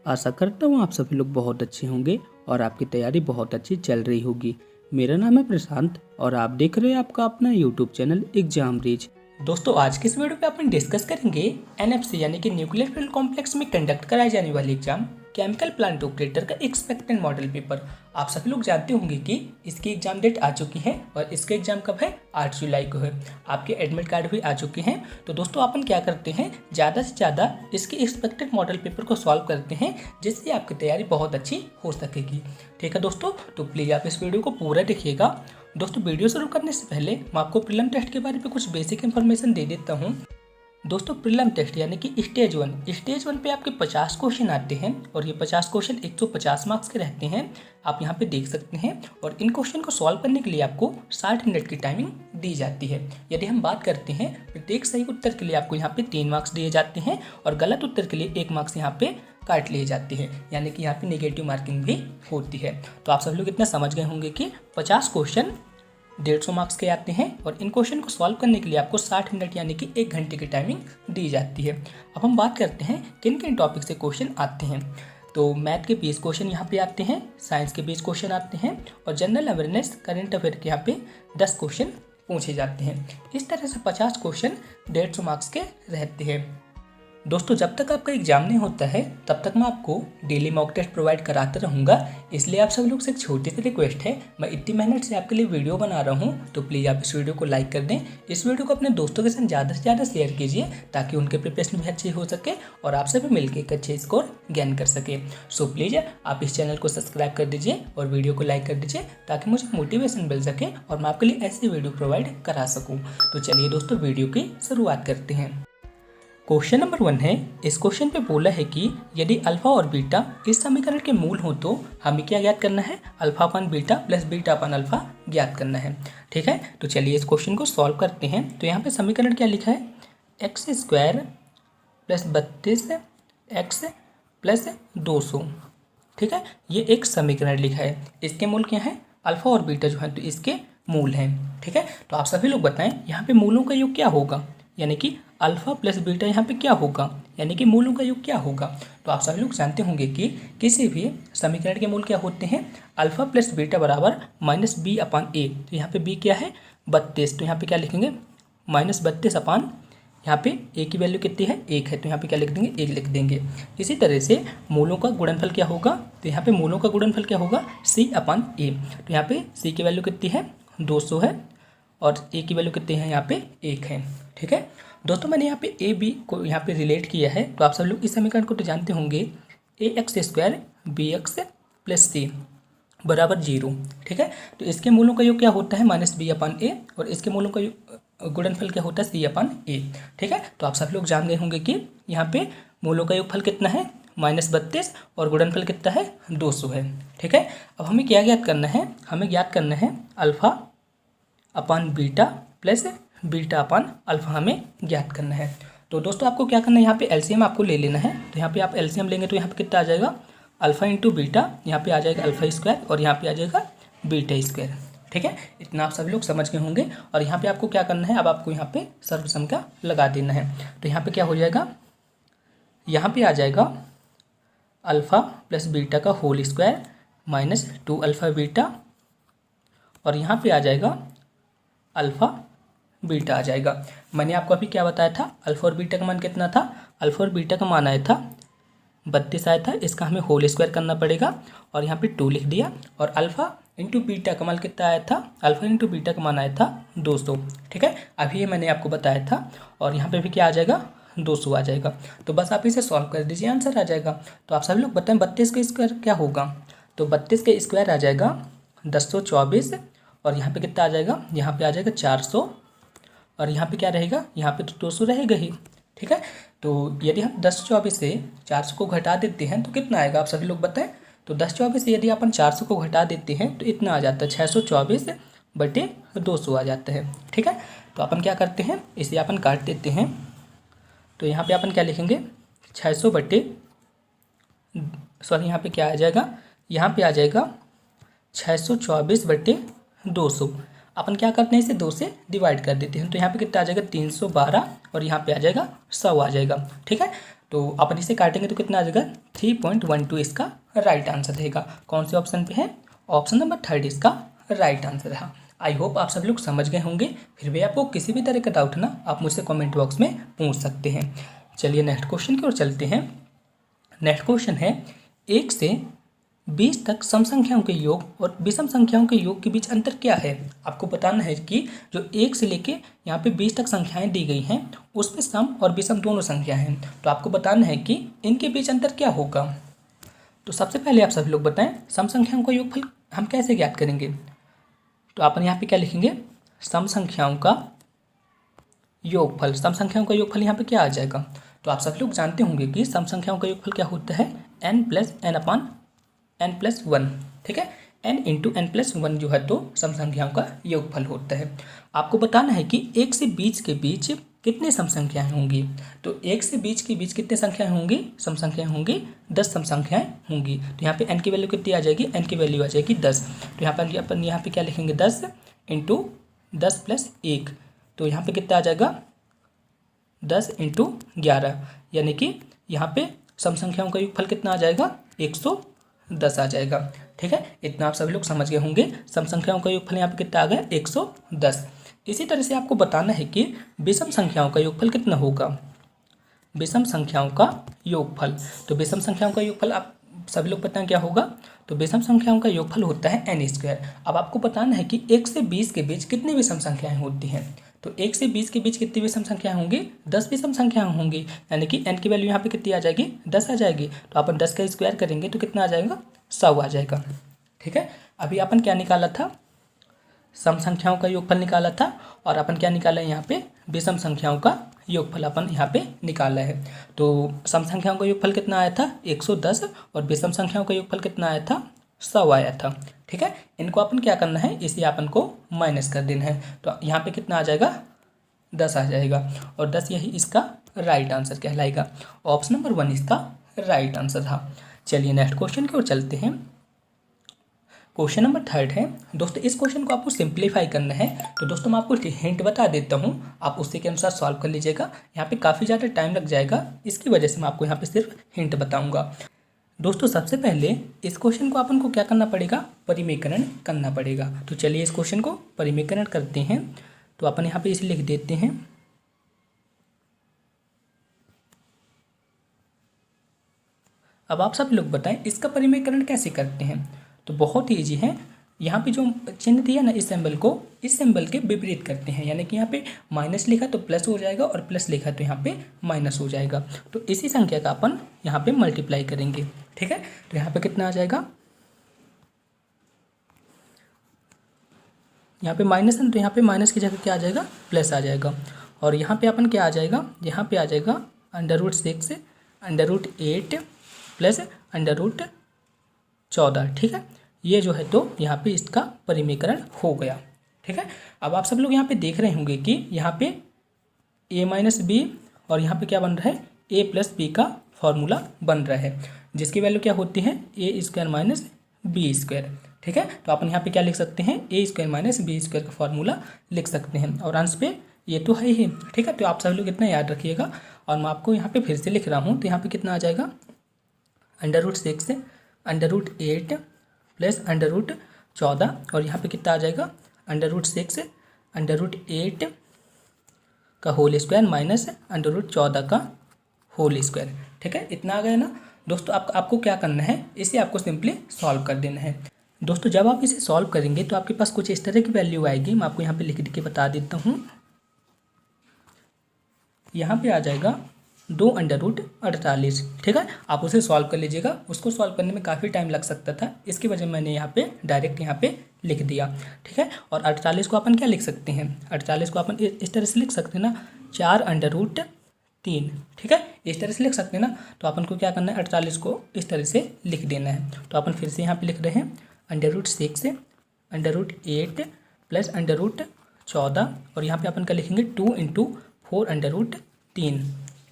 आशा करता हूँ आप सभी लोग बहुत अच्छे होंगे और आपकी तैयारी बहुत अच्छी चल रही होगी। मेरा नाम है प्रशांत और आप देख रहे हैं आपका अपना यूट्यूब चैनल एग्जाम रीच। दोस्तों आज की इस वीडियो पे अपन डिस्कस करेंगे एनएफसी यानी कि न्यूक्लियर फ्यूल कॉम्प्लेक्स में कंडक्ट कराई जाने वाली एग्जाम केमिकल प्लांट ऑपरेटर का एक्सपेक्टेड मॉडल पेपर। आप सभी लोग जानते होंगे कि इसकी एग्जाम डेट आ चुकी है और इसका एग्जाम कब है, 8 जुलाई को है। आपके एडमिट कार्ड भी आ चुके हैं। तो दोस्तों अपन क्या करते हैं, ज़्यादा से ज़्यादा इसके एक्सपेक्टेड मॉडल पेपर को सॉल्व करते हैं जिससे आपकी तैयारी बहुत अच्छी हो सकेगी। ठीक है दोस्तों, तो प्लीज़ आप इस वीडियो को पूरा देखिएगा। दोस्तों वीडियो शुरू करने से पहले मैं आपको प्रीलिम टेस्ट के बारे में कुछ बेसिक इन्फॉर्मेशन दे देता हूँ। दोस्तों प्रीलिम टेस्ट यानी कि स्टेज वन पे आपके 50 क्वेश्चन आते हैं और ये 50 क्वेश्चन 150 मार्क्स के रहते हैं। आप यहाँ पे देख सकते हैं और इन क्वेश्चन को सॉल्व करने के लिए आपको 60 मिनट की टाइमिंग दी जाती है। यदि हम बात करते हैं प्रत्येक सही उत्तर के लिए आपको यहाँ पे 3 मार्क्स दिए जाते हैं और गलत उत्तर के लिए 1 मार्क्स यहाँ पे काट लिए जाते हैं, यानी कि यहाँ पे नेगेटिव मार्किंग भी होती है। तो आप सब लोग इतना समझ गए होंगे कि 50 क्वेश्चन 150 मार्क्स के आते हैं और इन क्वेश्चन को सॉल्व करने के लिए आपको 60 मिनट यानी कि 1 घंटे की टाइमिंग दी जाती है। अब हम बात करते हैं किन किन टॉपिक से क्वेश्चन आते हैं। तो मैथ के 20 क्वेश्चन यहाँ पे आते हैं, साइंस के 20 क्वेश्चन आते हैं और जनरल अवेयरनेस करंट अफेयर के यहाँ पे 10 क्वेश्चन पूछे जाते हैं। इस तरह से 50 क्वेश्चन 150 मार्क्स के रहते हैं। दोस्तों जब तक आपका एग्जाम नहीं होता है तब तक मैं आपको डेली मॉक टेस्ट प्रोवाइड कराता रहूँगा, इसलिए आप सब लोग से एक छोटी सी रिक्वेस्ट है, मैं इतनी मेहनत से आपके लिए वीडियो बना रहा हूँ तो प्लीज़ आप इस वीडियो को लाइक कर दें। इस वीडियो को अपने दोस्तों के साथ ज़्यादा से ज़्यादा शेयर कीजिए ताकि उनके प्रिपरेशन भी अच्छी हो सके और आप सभी मिलकर एक अच्छे स्कोर गेन कर सके। सो प्लीज़ आप इस चैनल को सब्सक्राइब कर दीजिए और वीडियो को लाइक कर दीजिए ताकि मुझे मोटिवेशन मिल सके और मैं आपके लिए ऐसी वीडियो प्रोवाइड करा सकूँ। तो चलिए दोस्तों वीडियो की शुरुआत करते हैं। क्वेश्चन नंबर 1 है, इस क्वेश्चन पे बोला है कि यदि अल्फा और बीटा इस समीकरण के मूल हो तो हमें क्या ज्ञात करना है, alpha upon beta plus beta upon alpha ज्ञात करना है। ठीक है, तो चलिए इस क्वेश्चन को सॉल्व करते हैं। तो यहाँ पे समीकरण क्या लिखा है, X square plus 32 x plus 200। ठीक है, ये एक समीकरण लिखा है, इसके मूल क्या है, अल्फा और बीटा जो है तो इसके मूल हैं। ठीक है, तो आप सभी लोग बताएं यहाँ पे मूलों का योग क्या होगा, यानी कि अल्फा प्लस बीटा यहाँ पे क्या होगा, यानी कि मूलों का योग क्या होगा। तो आप सभी लोग जानते होंगे कि किसी भी समीकरण के मूल क्या होते हैं, अल्फा प्लस बीटा बराबर माइनस बी अपान ए। तो यहाँ पे बी क्या है, 32, तो यहाँ पे क्या लिखेंगे -32 अपान, यहाँ पे ए की वैल्यू कितनी है, 1 है, तो यहाँ पे क्या लिख देंगे, 1 लिख देंगे। इसी तरह से मूलों का गुणनफल क्या होगा, तो यहाँ पे मूलों का गुणनफल क्या होगा, सी अपान ए। तो यहाँ पे सी की वैल्यू कितनी है, 200 है और ए की वैल्यू कितनी है, यहाँ पे 1 है। ठीक है दोस्तों, मैंने यहाँ पे ए बी को यहाँ पे रिलेट किया है, तो आप सब लोग इस समीकरण को तो जानते होंगे, a x square b x plus c बराबर 0। ठीक है, तो इसके मूलों का योग क्या होता है, माइनस बी अपान ए और इसके मूलों का गुणनफल क्या होता है, सी अपान ए। ठीक है, तो आप सब लोग जान गए होंगे कि यहाँ पे मूलों का योगफल कितना है, -32 और गुणनफल कितना है, 200 है। ठीक है, अब हमें क्या ज्ञात करना है, हमें ज्ञात करना है अल्फा अपान बीटा प्लस बीटा अपान अल्फा हमें ज्ञात करना है। तो दोस्तों आपको क्या करना है, यहाँ पे एलसीएम आपको ले लेना है। तो यहाँ पे आप एलसीएम लेंगे तो यहाँ पे कितना आ जाएगा, अल्फा इंटू बीटा, यहाँ पे आ जाएगा अल्फा स्क्वायर और यहाँ पे आ जाएगा बीटा स्क्वायर। ठीक है, इतना आप सभी लोग समझ गए होंगे। और यहाँ पे आपको क्या करना है, अब आपको यहाँ पे सर्वसम का लगा देना है। तो यहाँ पे क्या हो जाएगा, यहाँ पे आ जाएगा अल्फा प्लस बीटा का whole square minus 2 alpha beta और यहाँ पे आ जाएगा अल्फा बीटा आ जाएगा। मैंने आपको अभी क्या बताया था, अल्फा और बीटा का मान कितना था, अल्फा और बीटा का मान आया था 32 आया था, इसका हमें होल स्क्वायर करना पड़ेगा और यहाँ पे 2 लिख दिया। और अल्फा इंटू बीटा का मान कितना आया था, अल्फा इंटू बीटा का मान आया था 200। ठीक है, अभी ये मैंने आपको बताया था और यहाँ पे भी क्या आ जाएगा, 200 आ जाएगा। तो बस आप इसे सॉल्व कर दीजिए, आंसर आ जाएगा। तो आप सभी लोग बताएं 32 का स्क्वायर क्या होगा, तो 32 का स्क्वायर आ जाएगा 1024 और यहाँ पे कितना आ जाएगा, यहाँ पे आ जाएगा 400 और यहाँ पे क्या रहेगा, यहाँ पे तो 200 रहेगा ही। ठीक है, तो यदि हम 1024 से 400 को घटा देते हैं तो कितना आएगा, आप सभी लोग बताएं। तो 1024 से यदि अपन 400 को घटा देते हैं तो इतना आ जाता है 624 बटे 200 आ जाता है। ठीक है, तो अपन क्या करते हैं, इसे अपन काट देते हैं। तो यहाँ पे अपन क्या लिखेंगे, 600 बटे यहाँ पे क्या आ जाएगा, यहाँ पे आ जाएगा 624 बटे 200। अपन क्या करते हैं, इसे 2 से डिवाइड कर देते हैं। तो यहाँ पे कितना आ जाएगा, 312 और यहाँ पे आ जाएगा 100 आ जाएगा। ठीक है, तो अपन इसे काटेंगे तो कितना आ जाएगा 3.12 इसका राइट आंसर रहेगा। कौन से ऑप्शन पे है? ऑप्शन नंबर 3 इसका राइट आंसर है। आई होप आप सब लोग समझ गए होंगे। फिर भी आपको किसी भी तरह का डाउट ना आप मुझसे कमेंट बॉक्स में पूछ सकते हैं। चलिए नेक्स्ट क्वेश्चन की ओर चलते हैं। नेक्स्ट क्वेश्चन है 1 से 20 तक सम संख्याओं के योग और विषम संख्याओं के योग के बीच अंतर क्या है। आपको बताना है कि जो 1 से लेके यहाँ पे 20 तक संख्याएं दी गई हैं उसमें सम और विषम दोनों संख्याएं हैं, तो आपको बताना है कि इनके बीच अंतर क्या होगा। तो सबसे पहले आप सभी लोग बताएं सम संख्याओं का योगफल हम कैसे ज्ञात करेंगे। तो अपन यहाँ पे क्या लिखेंगे, सम संख्याओं का योगफल। सम संख्याओं का योगफल यहाँ पे क्या आ जाएगा। तो आप सभी लोग जानते होंगे कि सम संख्याओं का योगफल क्या होता है, n+n/n+1। ठीक है, n × n+1 जो है तो सम संख्याओं का योगफल होता है। आपको बताना है कि 1 से 20 के बीच कितने सम संख्याएं होंगी। तो 1 से 20 के बीच कितने संख्याएं होंगी, सम संख्याएं होंगी 10 सम संख्याएं होंगी। तो यहाँ पे n की वैल्यू कितनी आ जाएगी, n की वैल्यू आ जाएगी 10। तो यहाँ पर अपन यहाँ पे क्या लिखेंगे 10 × 10 + 1। तो यहाँ पे कितना आ जाएगा 10 × 11, यानी कि यहाँ पे सम संख्याओं का योगफल कितना आ जाएगा 110 आ जाएगा। ठीक है, इतना आप सभी लोग समझ गए होंगे। सम संख्याओं का योगफल यहाँ पे कितना आ गया 110। इसी तरह से आपको बताना है कि विषम संख्याओं का योगफल कितना होगा। विषम संख्याओं का योगफल, तो विषम संख्याओं का योगफल आप सभी लोग पता है क्या होगा। तो विषम संख्याओं का योगफल होता है n²। अब आपको बताना है कि 1 से 20 के बीच कितनी विषम संख्याएं होती हैं। तो 1 से 20 के बीच कितनी विषम संख्याएं होंगी, 10 विषम संख्याएं होंगी, यानी कि n की वैल्यू यहाँ पे कितनी आ जाएगी 10 आ जाएगी। तो अपन 10 का स्क्वायर करेंगे तो कितना आ जाएगा 100 आ जाएगा। ठीक है, अभी अपन क्या निकाला था, सम संख्याओं का योगफल निकाला था, और अपन क्या निकाला है यहाँ पे विषम संख्याओं का योगफल अपन यहाँ पे निकाला है। तो सम संख्याओं का योगफल कितना आया था 110 और विषम संख्याओं का योगफल कितना आया था 100 आया था। ठीक है, इनको अपन क्या करना है, इसे अपन को माइनस कर देना है। तो यहाँ पे कितना आ जाएगा 10 आ जाएगा, और 10 यही इसका राइट आंसर कहलाएगा। ऑप्शन नंबर 1 इसका राइट आंसर था। चलिए नेक्स्ट क्वेश्चन की ओर चलते हैं। क्वेश्चन नंबर 3 है दोस्तों, इस क्वेश्चन को आपको सिंप्लीफाई करना है। तो दोस्तों मैं आपको हिंट बता देता हूँ, आप उसी के अनुसार सॉल्व कर लीजिएगा। यहाँ पे काफ़ी ज़्यादा टाइम लग जाएगा, इसकी वजह से मैं आपको यहाँ पे सिर्फ हिंट बताऊँगा। दोस्तों सबसे पहले इस क्वेश्चन को अपन को क्या करना पड़ेगा, परिमेकरण करना पड़ेगा। तो चलिए इस क्वेश्चन को परिमेकरण करते हैं। तो अपन यहाँ पे इसे लिख देते हैं। अब आप सब लोग बताएं इसका परिमेकरण कैसे करते हैं। तो बहुत ही ईजी है। यहाँ पे जो चिन्ह दिया ना इस सिंबल के विपरीत करते हैं, यानी कि यहाँ पे माइनस लिखा तो प्लस हो जाएगा और प्लस लिखा तो यहाँ पे माइनस हो जाएगा। तो इसी संख्या का अपन यहाँ पे मल्टीप्लाई करेंगे। ठीक है, तो यहाँ पे कितना आ जाएगा, यहाँ पे माइनस है तो यहाँ पे माइनस की जगह क्या आ जाएगा प्लस आ जाएगा। और यहाँ पे अपन क्या आ जाएगा, यहाँ पे आ जाएगा √6 √8 प्लस √14। ठीक है, ये जो है तो यहाँ पे इसका परिमेकरण हो गया। ठीक है, अब आप सब लोग यहाँ पे देख रहे होंगे कि यहाँ पे a - b और यहाँ पे क्या बन रहा है a + b का फॉर्मूला बन रहा है, जिसकी वैल्यू क्या होती है a² - b²। ठीक है, तो अपन यहाँ पे क्या लिख सकते हैं a² - b² का फॉर्मूला लिख सकते हैं, और अंश पे ये तो है ही। ठीक है, तो आप सब लोग इतना याद रखिएगा। और मैं आपको यहाँ पे फिर से लिख रहा हूँ, तो यहाँ पे कितना आ जाएगा √6 √8 प्लस √14, और यहाँ पे कितना आ जाएगा √6 √8 का होल स्क्वायर माइनस √14 का होल स्क्वायर। ठीक है, इतना आ गया ना दोस्तों। आपको क्या करना है, इसे आपको सिंपली सॉल्व कर देना है। दोस्तों जब आप इसे सॉल्व करेंगे तो आपके पास कुछ इस तरह की वैल्यू आएगी। मैं आपको यहाँ पे लिख के बता देता हूँ। यहाँ पे आ जाएगा 2 √48। ठीक है, आप उसे सॉल्व कर लीजिएगा। उसको सॉल्व करने में काफ़ी टाइम लग सकता था, इसकी वजह मैंने यहाँ पे डायरेक्ट यहाँ पे लिख दिया। ठीक है, और 48 को अपन क्या लिख सकते हैं, 48 को अपन इस तरह से लिख सकते हैं ना 4 √3। ठीक है, इस तरह से लिख सकते हैं ना। तो अपन को क्या करना है 48 को इस तरह से लिख देना है। तो अपन फिर से यहाँ पे लिख रहे हैं √6 √8 प्लस √14, और यहाँ पे अपन क्या लिखेंगे 2 × 4 √3।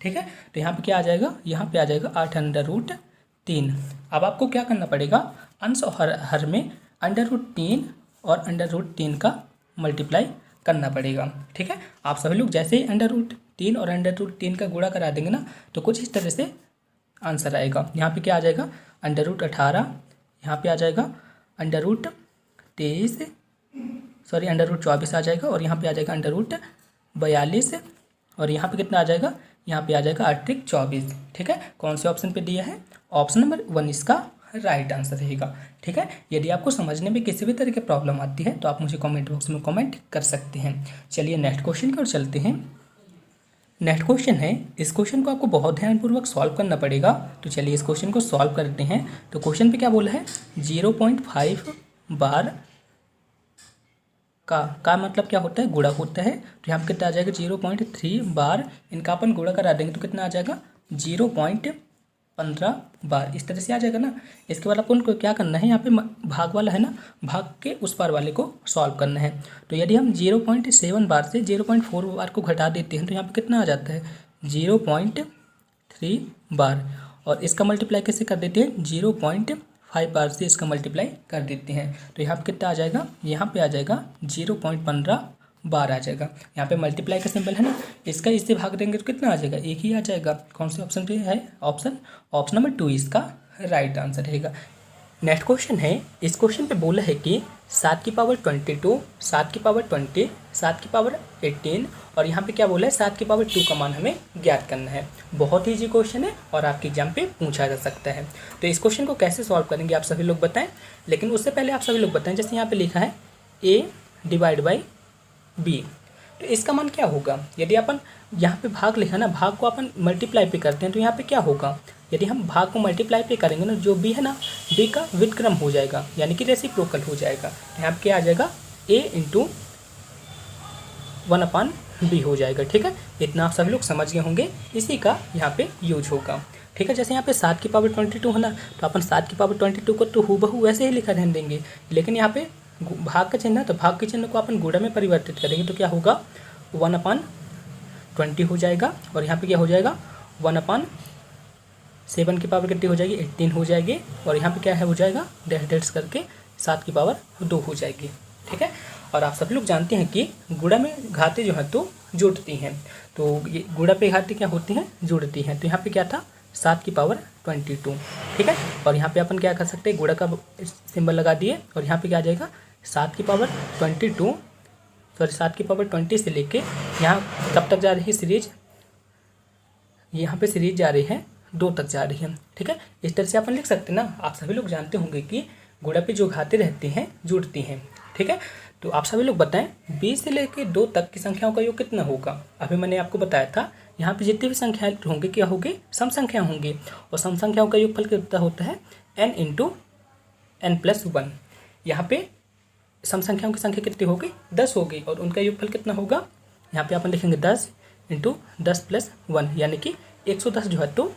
ठीक है, तो यहाँ पे क्या आ जाएगा, यहाँ पे आ जाएगा 8 √3। अब आपको क्या करना पड़ेगा, अंश और हर में √3 और √3 का मल्टीप्लाई करना पड़ेगा। ठीक है, आप सभी लोग जैसे ही 3 और √3 का गुणा करा देंगे ना तो कुछ इस तरह से आंसर आएगा। यहाँ पे क्या आ जाएगा, √18, यहाँ पे आ जाएगा √23, सॉरी √24 आ जाएगा, और यहाँ पे आ जाएगा √42, और यहाँ पे कितना आ जाएगा, यहाँ पे आ जाएगा 8×24। ठीक है, कौन से ऑप्शन पे दिया है, ऑप्शन नंबर 1 इसका राइट आंसर रहेगा। ठीक है, यदि आपको समझने में किसी भी तरह की प्रॉब्लम आती है तो आप मुझे कमेंट बॉक्स में कमेंट कर सकते हैं। चलिए नेक्स्ट क्वेश्चन की ओर चलते हैं। नेक्स्ट क्वेश्चन है, इस क्वेश्चन को आपको बहुत ध्यानपूर्वक सॉल्व करना पड़ेगा। तो चलिए इस क्वेश्चन को सॉल्व करते हैं। तो क्वेश्चन पे क्या बोला है, 0.5 बार का मतलब क्या होता है, गुणा होता है। तो यहाँ पे कितना आ जाएगा, 0.3 बार, इनका अपन गुणा करा देंगे तो कितना आ जाएगा, 0.15 बार। इस तरह से आ जाएगा ना। इसके बाद अपन को क्या करना है, यहाँ पे भाग वाला है ना, भाग के उस पार वाले को सॉल्व करना है। तो यदि हम 0.7 बार से 0.4 बार को घटा देते हैं तो यहाँ पे कितना आ जाता है, 0.3 बार, और इसका मल्टीप्लाई कैसे कर देते हैं, 0.5 बार से इसका मल्टीप्लाई कर देते हैं। तो यहाँ पे कितना आ जाएगा, यहाँ पे आ जाएगा 0.15 बार आ जाएगा। यहाँ पे मल्टीप्लाई का सिंबल है ना, इसका इससे भाग देंगे तो कितना आ जाएगा, एक ही आ जाएगा। कौन से ऑप्शन पे है, ऑप्शन नंबर 2 इसका राइट आंसर रहेगा। नेक्स्ट क्वेश्चन है, इस क्वेश्चन पे बोला है कि 7 की पावर 22, 7 की पावर 20, 7 की पावर 18, और यहाँ पे क्या बोला है, 7 की पावर 2 का मान हमें ज्ञात करना है। बहुत ही ईजी क्वेश्चन है और आपके एग्जाम पे पूछा जा सकता है। तो इस क्वेश्चन को कैसे सॉल्व करेंगे आप सभी लोग बताएं, लेकिन उससे पहले आप सभी लोग बताएं, जैसे यहाँ पे लिखा है A/B, तो इसका मान क्या होगा। यदि अपन यहाँ पे भाग लिखा ना, भाग को अपन मल्टीप्लाई पे करते हैं तो यहाँ पे क्या होगा, यदि हम भाग को मल्टीप्लाई पे करेंगे ना, जो B है ना, B का व्युत्क्रम हो जाएगा, यानी कि रेसिप्रोकल हो जाएगा। यहाँ पे क्या आ जाएगा, A × 1/B हो जाएगा। ठीक है, इतना आप सभी लोग समझ गए होंगे, इसी का यहाँ पे यूज होगा। ठीक है, जैसे यहाँ पे 7 की पावर 22 है ना, तो अपन 7 की पावर 22 को तो हूबहू वैसे ही लिखा रहने देंगे, लेकिन यहाँ पे भाग का चिन्ह है तो भाग के चिन्ह को अपन गुणा में परिवर्तित करेंगे तो क्या होगा, 1/20 हो जाएगा, और यहाँ पे क्या हो जाएगा, 1/7 की पावर कितनी हो जाएगी, 18 हो जाएगी, और यहाँ पे क्या है हो जाएगा, डैश करके 7 की पावर 2 हो जाएगी। ठीक है, और आप सभी लोग जानते हैं कि गुणा में घातें जो है तो जुड़ती हैं, तो ये गुणा पे घातें क्या होती हैं, जुड़ती हैं। तो यहाँ पे क्या था, 7 की पावर 22। ठीक है, और यहाँ पे अपन क्या कर सकते हैं, गुणा का सिंबल लगा दिए, और यहाँ पे क्या आ जाएगा, 7 की पावर 22, सॉरी 7 की पावर 20 से लेके यहाँ कब तक जा रही है सीरीज, यहाँ पे सीरीज जा रही है 2 तक जा रही है। ठीक है, इस तरह से अपन लिख सकते हैं ना। आप सभी लोग जानते होंगे कि गुणा पे जो घातें रहती हैं जुड़ती हैं। ठीक है, तो आप सभी लोग बताएं 20 से लेके 2 तक की संख्याओं का योग कितना होगा। अभी मैंने आपको बताया था, यहाँ पे जितनी भी संख्याएं होंगी क्या होगी, सम संख्या होंगी, और सम संख्याओं का योगफल कितना होता है, n × n+1। यहाँ पे सम संख्याओं की संख्या कितनी होगी, 10 होगी, और उनका योगफल कितना होगा, यहाँ पे अपन लिखेंगे 10 × 10+1, यानी कि 110 जो है तो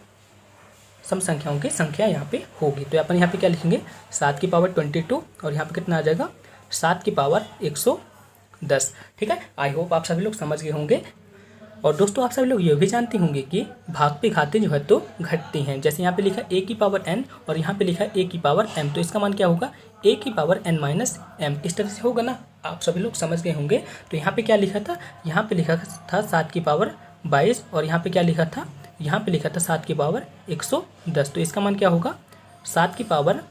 सम संख्याओं की संख्या यहाँ पे होगी। तो अपन यहाँ पे क्या लिखेंगे, 7 की पावर 22, और यहाँ पे कितना आ जाएगा, 7 की पावर 110। ठीक है, आई होप आप सभी लोग समझ गए होंगे। और दोस्तों आप सभी लोग ये भी जानते होंगे कि भाग पे घातें जो है तो घटती हैं। जैसे यहाँ पे लिखा a की पावर n और यहाँ पे लिखा a की पावर m, तो इसका मान क्या होगा, a की पावर n - m, इस तरह से होगा ना। आप सभी लोग समझ गए होंगे। तो यहाँ पे क्या लिखा था, यहाँ पे लिखा था 7 की पावर 22, और यहाँ पे क्या लिखा था, यहाँ पे लिखा था 7 की पावर 110। तो इसका मान क्या होगा, 7 की पावर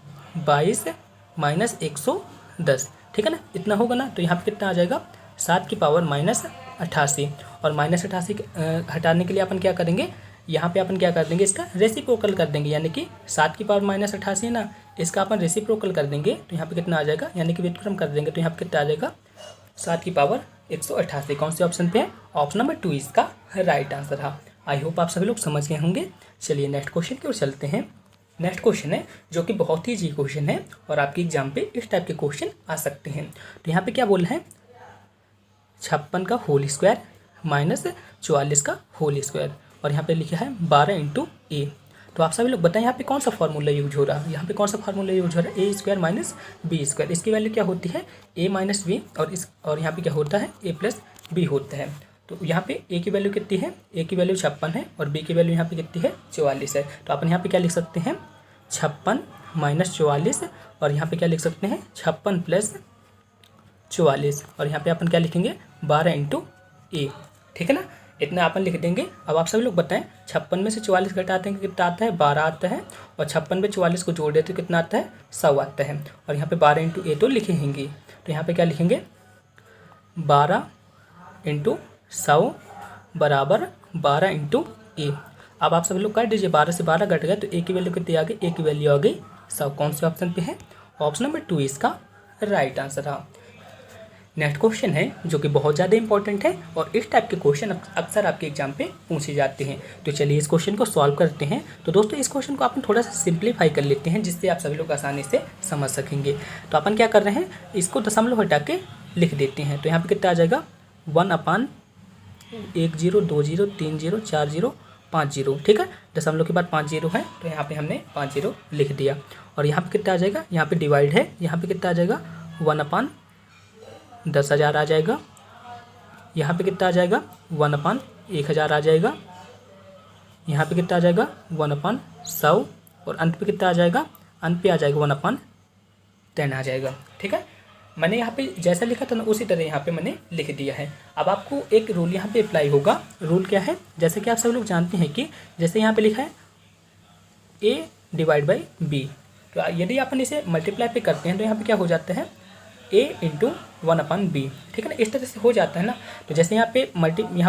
22 - 110। ठीक है ना, इतना होगा ना। तो यहाँ पे कितना आ जाएगा, 7 की पावर -88, और -88 हटाने के लिए अपन क्या करेंगे, यहाँ पे अपन क्या कर देंगे, इसका रेसिप्रोकल कर देंगे, यानी कि 7 की पावर -88 है ना, इसका अपन रेसिप्रोकल कर देंगे तो यहाँ पे कितना आ जाएगा, यानी कि व्युत्क्रम कर देंगे तो यहाँ पे कितना आ जाएगा, 7 की पावर 188। कौन से ऑप्शन पे है, ऑप्शन नंबर 2 इसका राइट आंसर है। आई होप आप सभी लोग समझ गए होंगे। चलिए नेक्स्ट क्वेश्चन की ओर चलते हैं। नेक्स्ट क्वेश्चन है जो कि बहुत ही ईजी क्वेश्चन है, और आपके एग्जाम पे इस टाइप के क्वेश्चन आ सकते हैं। तो यहाँ पे क्या बोला है, 56 का होल स्क्वायर -44 का होल स्क्वायर, और यहाँ पे लिखा है 12 × a। तो आप सभी लोग बताएं यहाँ पे कौन सा फार्मूला यूज हो रहा है, यहाँ पे कौन सा फार्मूला यूज हो रहा है, a² - b²। इसकी वैल्यू क्या होती है, a - b, और यहाँ पे क्या होता है, a + b होता है। तो यहाँ पे a की वैल्यू कितनी है, a की वैल्यू 56 है, और b की वैल्यू यहाँ पे कितनी है, 44 है। तो अपन यहाँ पे क्या लिख सकते हैं, 56 - 44, और यहाँ पे क्या लिख सकते हैं, 56 + 44, और यहाँ पे अपन क्या लिखेंगे, 12 × a। ठीक है ना, इतना अपन लिख देंगे। अब आप सभी लोग बताएं 56 में से 44 घटाते हैं कितना आता है, 12 आता है, और 56 में 44 को जोड़ देते तो कितना आता है, 100 आता है। और यहाँ पे 12 इंटू ए तो लिखेंगे, तो यहाँ पे क्या लिखेंगे, 12 इंटू 100 बराबर 12 इंटू ए। अब आप सभी लोग काट दीजिए, 12 से 12 घट गया तो ए की वैल्यू कितनी आ गई, ए की वैल्यू आ गई 100। कौन से ऑप्शन पे है, ऑप्शन नंबर 2 इसका राइट आंसर रहा। नेक्स्ट क्वेश्चन है जो कि बहुत ज़्यादा इंपॉर्टेंट है और इस टाइप के क्वेश्चन अक्सर आपके एग्जाम पे पूछे जाते हैं। तो चलिए इस क्वेश्चन को सॉल्व करते हैं। तो दोस्तों इस क्वेश्चन को अपन थोड़ा सा सिंप्लीफाई कर लेते हैं जिससे आप सभी लोग आसानी से समझ सकेंगे। तो अपन क्या कर रहे हैं, इसको दशमलव हटा के लिख देते हैं। तो यहाँ पर कितना आ जाएगा, 1/10 20 30 40 50, ठीक है। दशमलव के बाद 5 जीरो है तो यहाँ पे हमने 5 जीरो लिख दिया। और यहाँ पे कितना आ जाएगा, यहाँ पे डिवाइड है, यहाँ पे कितना आ जाएगा, 1/10,000 आ जाएगा। यहाँ पे कितना आ जाएगा, 1/1000 आ जाएगा। यहाँ पे कितना आ जाएगा, 1/100। और अंत पे कितना आ जाएगा, अंत पे आ जाएगा 1/10 आ जाएगा, ठीक है। मैंने यहाँ पे जैसा लिखा था ना उसी तरह यहाँ पे मैंने लिख दिया है। अब आपको एक रूल यहाँ पे अप्लाई होगा। रूल क्या है, जैसे कि आप सब लोग जानते हैं कि जैसे यहाँ पे लिखा है a डिवाइड बाई b, तो यदि अपन इसे मल्टीप्लाई पे करते हैं तो यहाँ पे क्या हो जाता है, a इंटू 1/b, ठीक है ना, इस तरह से हो जाता है ना। तो जैसे यहाँ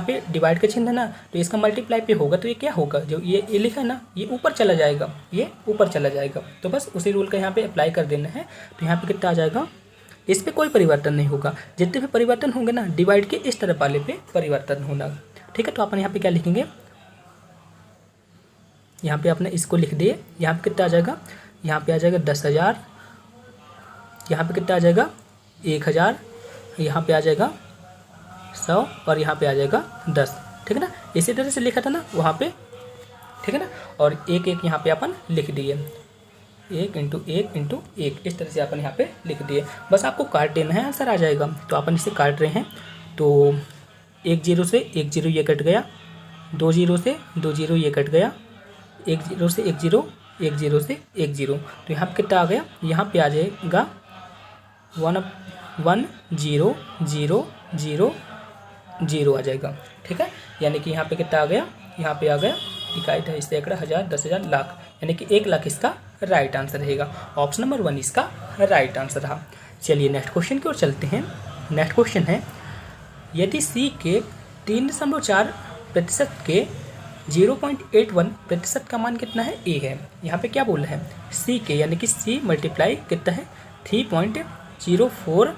पे डिवाइड का चिन्ह है ना, तो इसका मल्टीप्लाई पे होगा तो ये क्या होगा, जो ये लिखा है ना ये ऊपर चला जाएगा, ये ऊपर चला जाएगा। तो बस उसी रूल का यहाँ पे अप्लाई कर देना है। तो यहाँ पे कितना आ जाएगा, इस पर कोई परिवर्तन नहीं होगा, जितने भी परिवर्तन होंगे ना डिवाइड के इस तरफ वाले पे परिवर्तन होना, ठीक है। तो अपन यहाँ पे क्या लिखेंगे, यहाँ पे आपने इसको लिख दिए। यहाँ पे कितना आ जाएगा, यहाँ पे आ जाएगा 10,000, यहाँ पे कितना आ जाएगा 1,000, यहाँ पे आ जाएगा 100 और यहाँ पे आ जाएगा 10, ठीक है ना। इसी तरह से लिखा था ना वहाँ पे, ठीक है ना। और एक एक यहाँ पे अपन लिख दिए, 1 इंटू 1 इंटू 1, इस तरह से अपन यहाँ पे लिख दिए। बस आपको काट देना है, आंसर आ जाएगा। तो अपन इसे काट रहे हैं। तो 1 0 से 1 0 ये कट गया, 2 0 से 2 0 ये कट गया, 1 0 से 1 0, 1 0 से 1 0। तो यहाँ पे कितना आ गया, यहाँ पे आ जाएगा 1 0 0 0 0 आ जाएगा, ठीक है। यानी कि यहाँ पे कितना आ गया, यहाँ पे आ गया इकाई, दहाई, सैकड़ा, हज़ार, 10,000, लाख, यानी कि 1 लाख इसका राइट आंसर रहेगा। ऑप्शन नंबर 1 इसका राइट आंसर रहा। चलिए नेक्स्ट क्वेश्चन की ओर चलते हैं। नेक्स्ट क्वेश्चन है, यदि C के 3.4% के 0.81% का मान कितना है, A है। यहाँ पे क्या बोल रहा है, C के, यानी कि C मल्टीप्लाई कितना है 3.04%।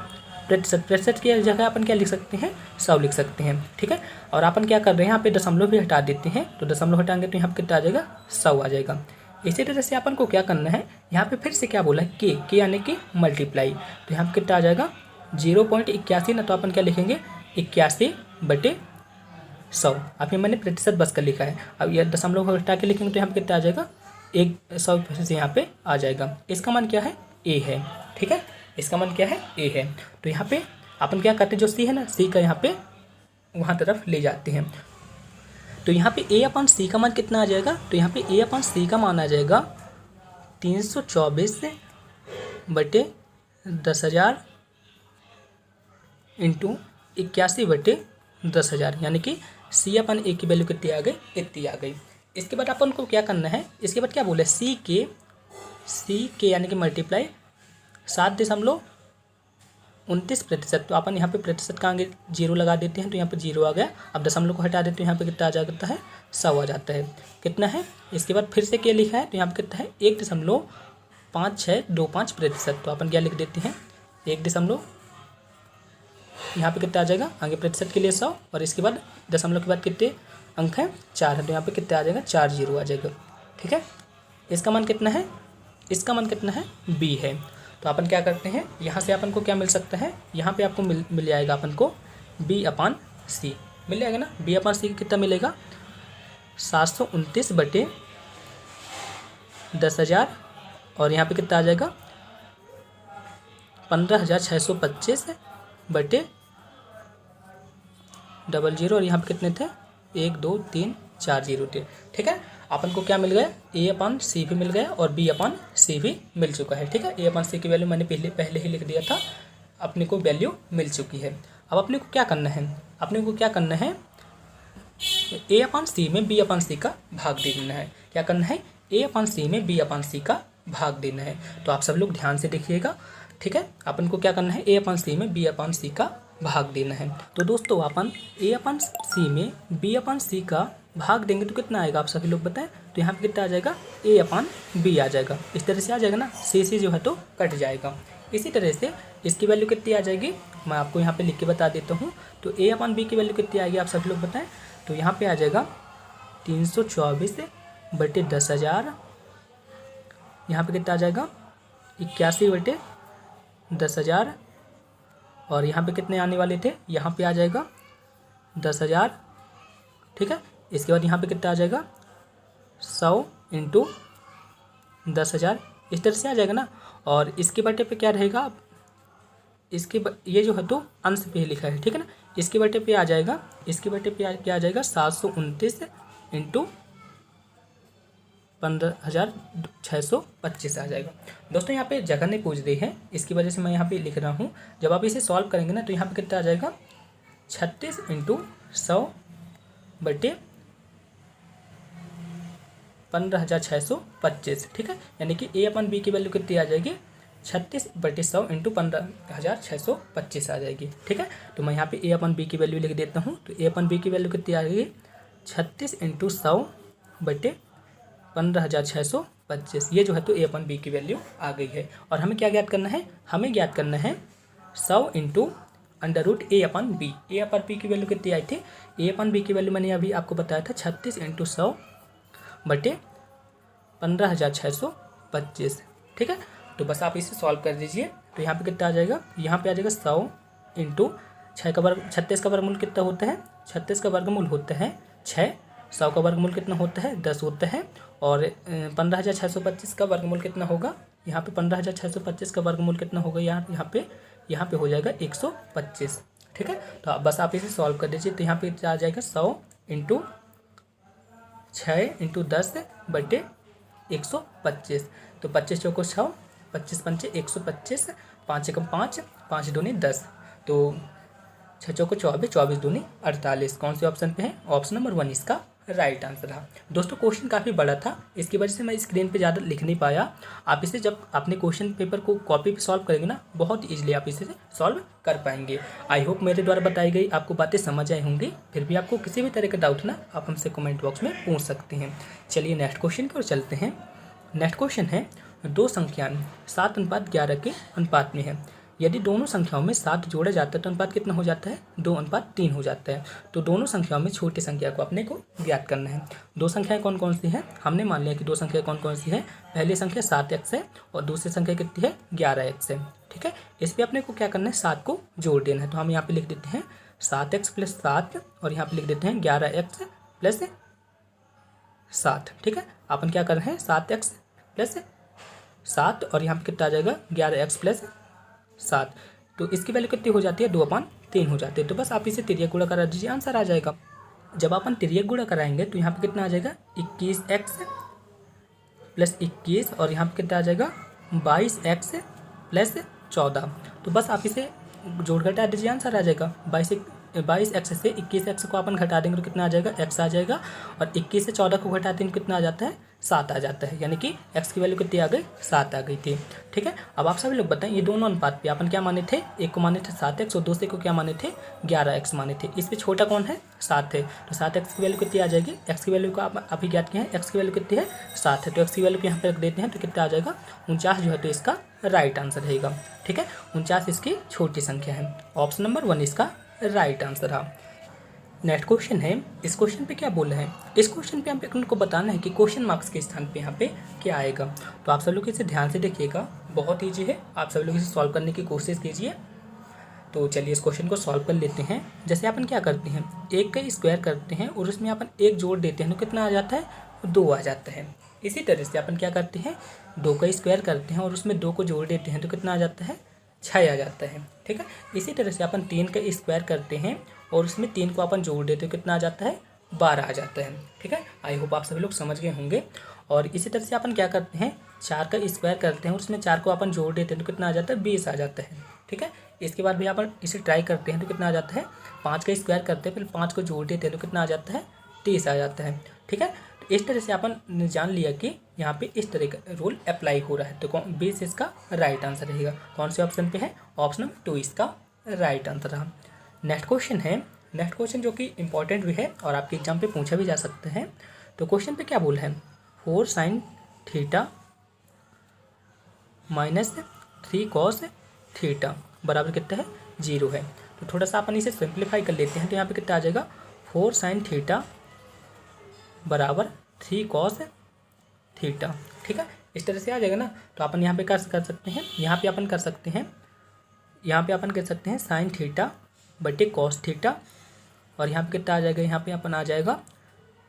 प्रतिशत की जगह अपन क्या लिख सकते हैं, 100 लिख सकते हैं, ठीक है। और अपन क्या कर रहे हैं, यहाँ पे दशमलव भी हटा देते हैं। तो दशमलव हटाएंगे तो यहाँ पे कितना आ जाएगा, 100 आ जाएगा। इसी तरह से अपन को क्या करना है, यहाँ पे फिर से क्या बोला है, के यानी कि मल्टीप्लाई। तो यहाँ पे कितना आ जाएगा 0.81 ना, तो अपन क्या लिखेंगे 81/100। अभी मैंने प्रतिशत बस कर लिखा है। अब यह दशमलव हटा के लिखेंगे तो यहाँ पे कितना आ जाएगा, 100 से यहाँ पे आ जाएगा। इसका मान क्या है, A है, ठीक है। इसका मान क्या है, A है। तो यहाँ पे अपन क्या करते हैं, जो C है ना, C का यहाँ पे वहाँ तरफ ले जाते हैं। तो यहाँ पे A/C का मान कितना आ जाएगा, तो यहाँ पे A/C का मान आ जाएगा 324/10,000 इंटू 81/10,000, यानी कि C/A की वैल्यू कितनी आ गई, इतनी आ गई। इसके बाद अपन को क्या करना है, इसके बाद क्या बोले, C के यानी कि मल्टीप्लाई 7.29%। तो अपन यहाँ पे प्रतिशत का आगे 0 लगा देते हैं, तो यहाँ पे 0 आ गया। अब दशमलव को हटा देते हैं, यहाँ पे कितना आ जाता है, 100 आ जाता है, कितना है। इसके बाद फिर से क्या लिखा है, तो यहाँ पे कितना है 1.5625%। तो अपन क्या लिख देते हैं 1 यहाँ पे कितना आ जाएगा, आगे प्रतिशत के लिए 100, और इसके बाद दशमलव के बाद कितने अंक हैं, 4 है। तो यहाँ पे कितना आ जाएगा, 4 0 आ जाएगा, ठीक है। इसका मान कितना है, इसका मान कितना है, B है। तो अपन क्या करते हैं, यहाँ से अपन को क्या मिल सकता है, यहाँ पे आपको मिल जाएगा अपन को B/C मिल जाएगा ना। B/C कितना मिलेगा, 729/10,000, और यहाँ पे कितना आ जाएगा 15,625/00, और यहाँ पे कितने थे, 1 2 3 4 0 थे, ठीक है। अपन को क्या मिल गया, A/C भी मिल गया और B/C भी मिल चुका है, ठीक है। A/C की वैल्यू मैंने पहले ही लिख दिया था, अपने को वैल्यू मिल चुकी है। अब अपने को क्या करना है, अपने को क्या करना है, ए अपन सी में बी अपन सी का भाग दे देना है। क्या करना है, ए अपन सी में बी अपन सी का भाग देना है। तो आप सब लोग ध्यान से देखिएगा, ठीक है। अपन को क्या करना है, ए अपन सी में बी अपन सी का भाग देना है। तो दोस्तों अपन ए अपन सी में बी अपन सी का भाग देंगे तो कितना आएगा, आप सभी लोग बताएं। तो यहाँ पे कितना आ जाएगा, ए अपन बी आ जाएगा। इस तरह से आ जाएगा ना, सी जो है तो कट जाएगा। इसी तरह से इसकी वैल्यू कितनी आ जाएगी, मैं आपको यहाँ पे लिख के बता देता हूँ। तो ए अपन बी की वैल्यू कितनी आएगी, आप सभी लोग बताएं। तो यहाँ पे आ जाएगा 324/10,000। यहाँ पे कितना आ जाएगा, 81/10,000। और यहाँ पे कितने आने वाले थे, यहाँ पे आ जाएगा 10,000, ठीक है। इसके बाद यहाँ पे कितना आ जाएगा, 100 × 10,000। इस तरह से आ जाएगा ना। और इसके बटे पे क्या रहेगा, ये जो है तो अंश पे लिखा है, ठीक है ना। इसके बटे पे आ जाएगा, इसके बटे पे क्या आ जाएगा, 729 × 15,625 आ जाएगा। दोस्तों यहाँ पे जगह नहीं पूछ रही है, इसकी वजह से मैं यहाँ पे लिख रहा हूँ। जब आप इसे सॉल्व करेंगे ना तो यहाँ पे कितना आ जाएगा, 36 × 100/15,625, ठीक है। यानी कि ए अपन बी की वैल्यू कितनी आ जाएगी, 36/100 × 15,625 आ जाएगी, ठीक है। तो मैं यहाँ पे ए अपन बी की वैल्यू लिख देता हूँ। तो ए अपन बी की वैल्यू कितनी आ जाएगी, 36 × 100/15,625। ये जो है तो ए अपन बी की वैल्यू आ गई है। और हमें क्या ज्ञात करना है, हमें ज्ञात करना है 100 × √a upon B. A upon B की वैल्यू कितनी आई थी, ए अपन बी की वैल्यू मैंने अभी आपको बताया था 36 × 100/15,625, ठीक है। तो बस आप इसे सॉल्व कर दीजिए। तो यहाँ पे कितना आ जाएगा, यहाँ पे आ जाएगा 100 × 6 का वर्ग, 36 का वर्गमूल कितना होता है, 36 का वर्गमूल होता है 6। 100 का वर्गमूल कितना होता है, 10 होता है। और 15,625 का वर्गमूल कितना होगा, यहाँ पे 15,625 का वर्गमूल कितना होगा, यहाँ पे हो जाएगा 125, ठीक है। तो बस आप इसे सॉल्व कर दीजिए। तो यहाँ पे आ जाएगा 100 × 6 × 10/125। तो 25 चौको 6, 25 पंचे 125, 5 एकम 5, 5 दूनी 10। तो 6 चौको 24, 24 दूनी 48। कौन से ऑप्शन पे है, ऑप्शन नंबर 1 इसका राइट आंसर रहा। दोस्तों क्वेश्चन काफ़ी बड़ा था, इसकी वजह से मैं स्क्रीन पे ज़्यादा लिख नहीं पाया। आप इसे जब अपने क्वेश्चन पेपर को कॉपी पे सॉल्व करेंगे ना, बहुत ईजिली आप इसे सॉल्व कर पाएंगे। आई होप मेरे द्वारा बताई गई आपको बातें समझ आई होंगी। फिर भी आपको किसी भी तरह का डाउट ना, आप हमसे कमेंट बॉक्स में पूछ सकते हैं। चलिए नेक्स्ट क्वेश्चन की ओर चलते हैं। नेक्स्ट क्वेश्चन है, दो संख्याएं 7:11 के अनुपात में है। यदि दोनों संख्याओं में 7 जोड़ा जाता है तो अनुपात कितना हो जाता है, 2:3 हो जाता है। तो दोनों संख्याओं में छोटी संख्या को अपने को ज्ञात करना है। दो संख्याएं कौन कौन सी हैं, हमने मान लिया कि दो संख्या कौन कौन सी है। पहली संख्या 7x है और दूसरी संख्या कितनी है, 11x है, ठीक है। इस पर अपने को क्या करना है, 7 को जोड़ देना है। तो हम यहाँ पे लिख देते हैं 7x + 7 और यहाँ पे लिख देते हैं 11x + 7, ठीक है। अपन क्या कर रहे हैं, 7x + 7 और यहाँ पे कितना आ जाएगा, 11x + 7। तो इसकी वैल्यू कितनी हो जाती है, 2/3 हो जाती है। तो बस आप इसे तिर्यक गुणा करा दीजिए, आंसर आ जाएगा। जब अपन तिर्यक गुणा कराएंगे तो यहाँ पे कितना आ जाएगा, 21x + 21 और यहाँ पे कितना आ जाएगा, 22x + 14। तो बस आप इसे जोड़ घटा दीजिए, आंसर आ जाएगा। 22x से 21x को अपन घटा देंगे तो कितना आ जाएगा, x आ जाएगा। और 21 से 14 को घटा देंगे तो कितना आ जाता है, 7 आ जाता है। यानी कि x की वैल्यू कितनी आ गई, 7 आ गई थी, ठीक है। अब आप सभी लोग बताएं, ये दोनों अनुपात पे अपन क्या माने थे, एक को माने थे 7x और दूसरे को क्या माने थे, 11x माने थे। इस पे छोटा कौन है, 7 है। तो 7x की वैल्यू कितनी आ जाएगी, x की वैल्यू को आप अभी ज्ञात किए हैं, x की वैल्यू कितनी है, 7 है। तो x की वैल्यू को यहाँ पे रख देते हैं तो कितना आ जाएगा, 49 जो है तो इसका राइट आंसर रहेगा, ठीक है। 49 इसकी छोटी संख्या है। ऑप्शन नंबर 1 इसका राइट आंसर रहा। नेक्स्ट क्वेश्चन है, इस क्वेश्चन पे क्या बोला है, इस क्वेश्चन पे हम को बताना है कि क्वेश्चन मार्क्स के स्थान पे यहाँ पे क्या आएगा। तो आप सब लोग इसे ध्यान से देखिएगा, बहुत ईजी है, आप सब लोग इसे सॉल्व करने की कोशिश कीजिए। तो चलिए इस क्वेश्चन को सॉल्व कर लेते हैं। जैसे अपन क्या करते हैं, 1 का स्क्वायर करते हैं और उसमें अपन 1 जोड़ देते हैं तो कितना आ जाता है, 2 आ जाता है। इसी तरह से अपन क्या करते हैं, 2 का स्क्वायर करते हैं और उसमें 2 को जोड़ देते हैं तो कितना आ जाता है, 6 आ जाता है, ठीक है। इसी तरह से अपन 3 का स्क्वायर करते हैं और उसमें 3 को अपन जोड़ देते हैं, कितना आ जाता है, 12 आ जाता है, ठीक है। आई होप आप सभी लोग समझ गए होंगे। और इसी तरह से अपन क्या करते हैं, 4 का स्क्वायर करते हैं और उसमें 4 को अपन जोड़ देते हैं तो कितना आ जाता है, 20 आ जाता है, ठीक है। इसके बाद भी अपन इसे ट्राई करते हैं तो कितना आ जाता है, 5 का स्क्वायर करते हैं फिर 5 को जोड़ देते हैं तो कितना आ जाता है, 30 आ जाता है, ठीक है। तो इस तरह से अपन जान लिया कि यहाँ पे इस तरह का रूल अप्लाई हो रहा है। तो कौन बी इसका राइट आंसर रहेगा। कौन से ऑप्शन पे है, ऑप्शन नंबर 2 इसका राइट आंसर रहा। नेक्स्ट क्वेश्चन है, नेक्स्ट क्वेश्चन जो कि इंपॉर्टेंट भी है और आपके एग्जाम पे पूछा भी जा सकता है। तो क्वेश्चन पे क्या बोला है, 4 sin theta minus 3 cos theta बराबर कितना है, 0 है। तो थोड़ा सा अपन इसे सिंप्लीफाई कर लेते हैं। तो यहाँ पे कितना आ जाएगा, 4 sin थीटा बराबर 3 cos थीटा, ठीक है। इस तरह से आ जाएगा ना। तो अपन यहाँ पे कर सकते हैं, यहाँ पे अपन कर सकते हैं, यहाँ पे अपन कर सकते हैं साइन थीटा बटे कॉस थीटा, और यहाँ पे कितना आ जाएगा, यहाँ पे अपन आ जाएगा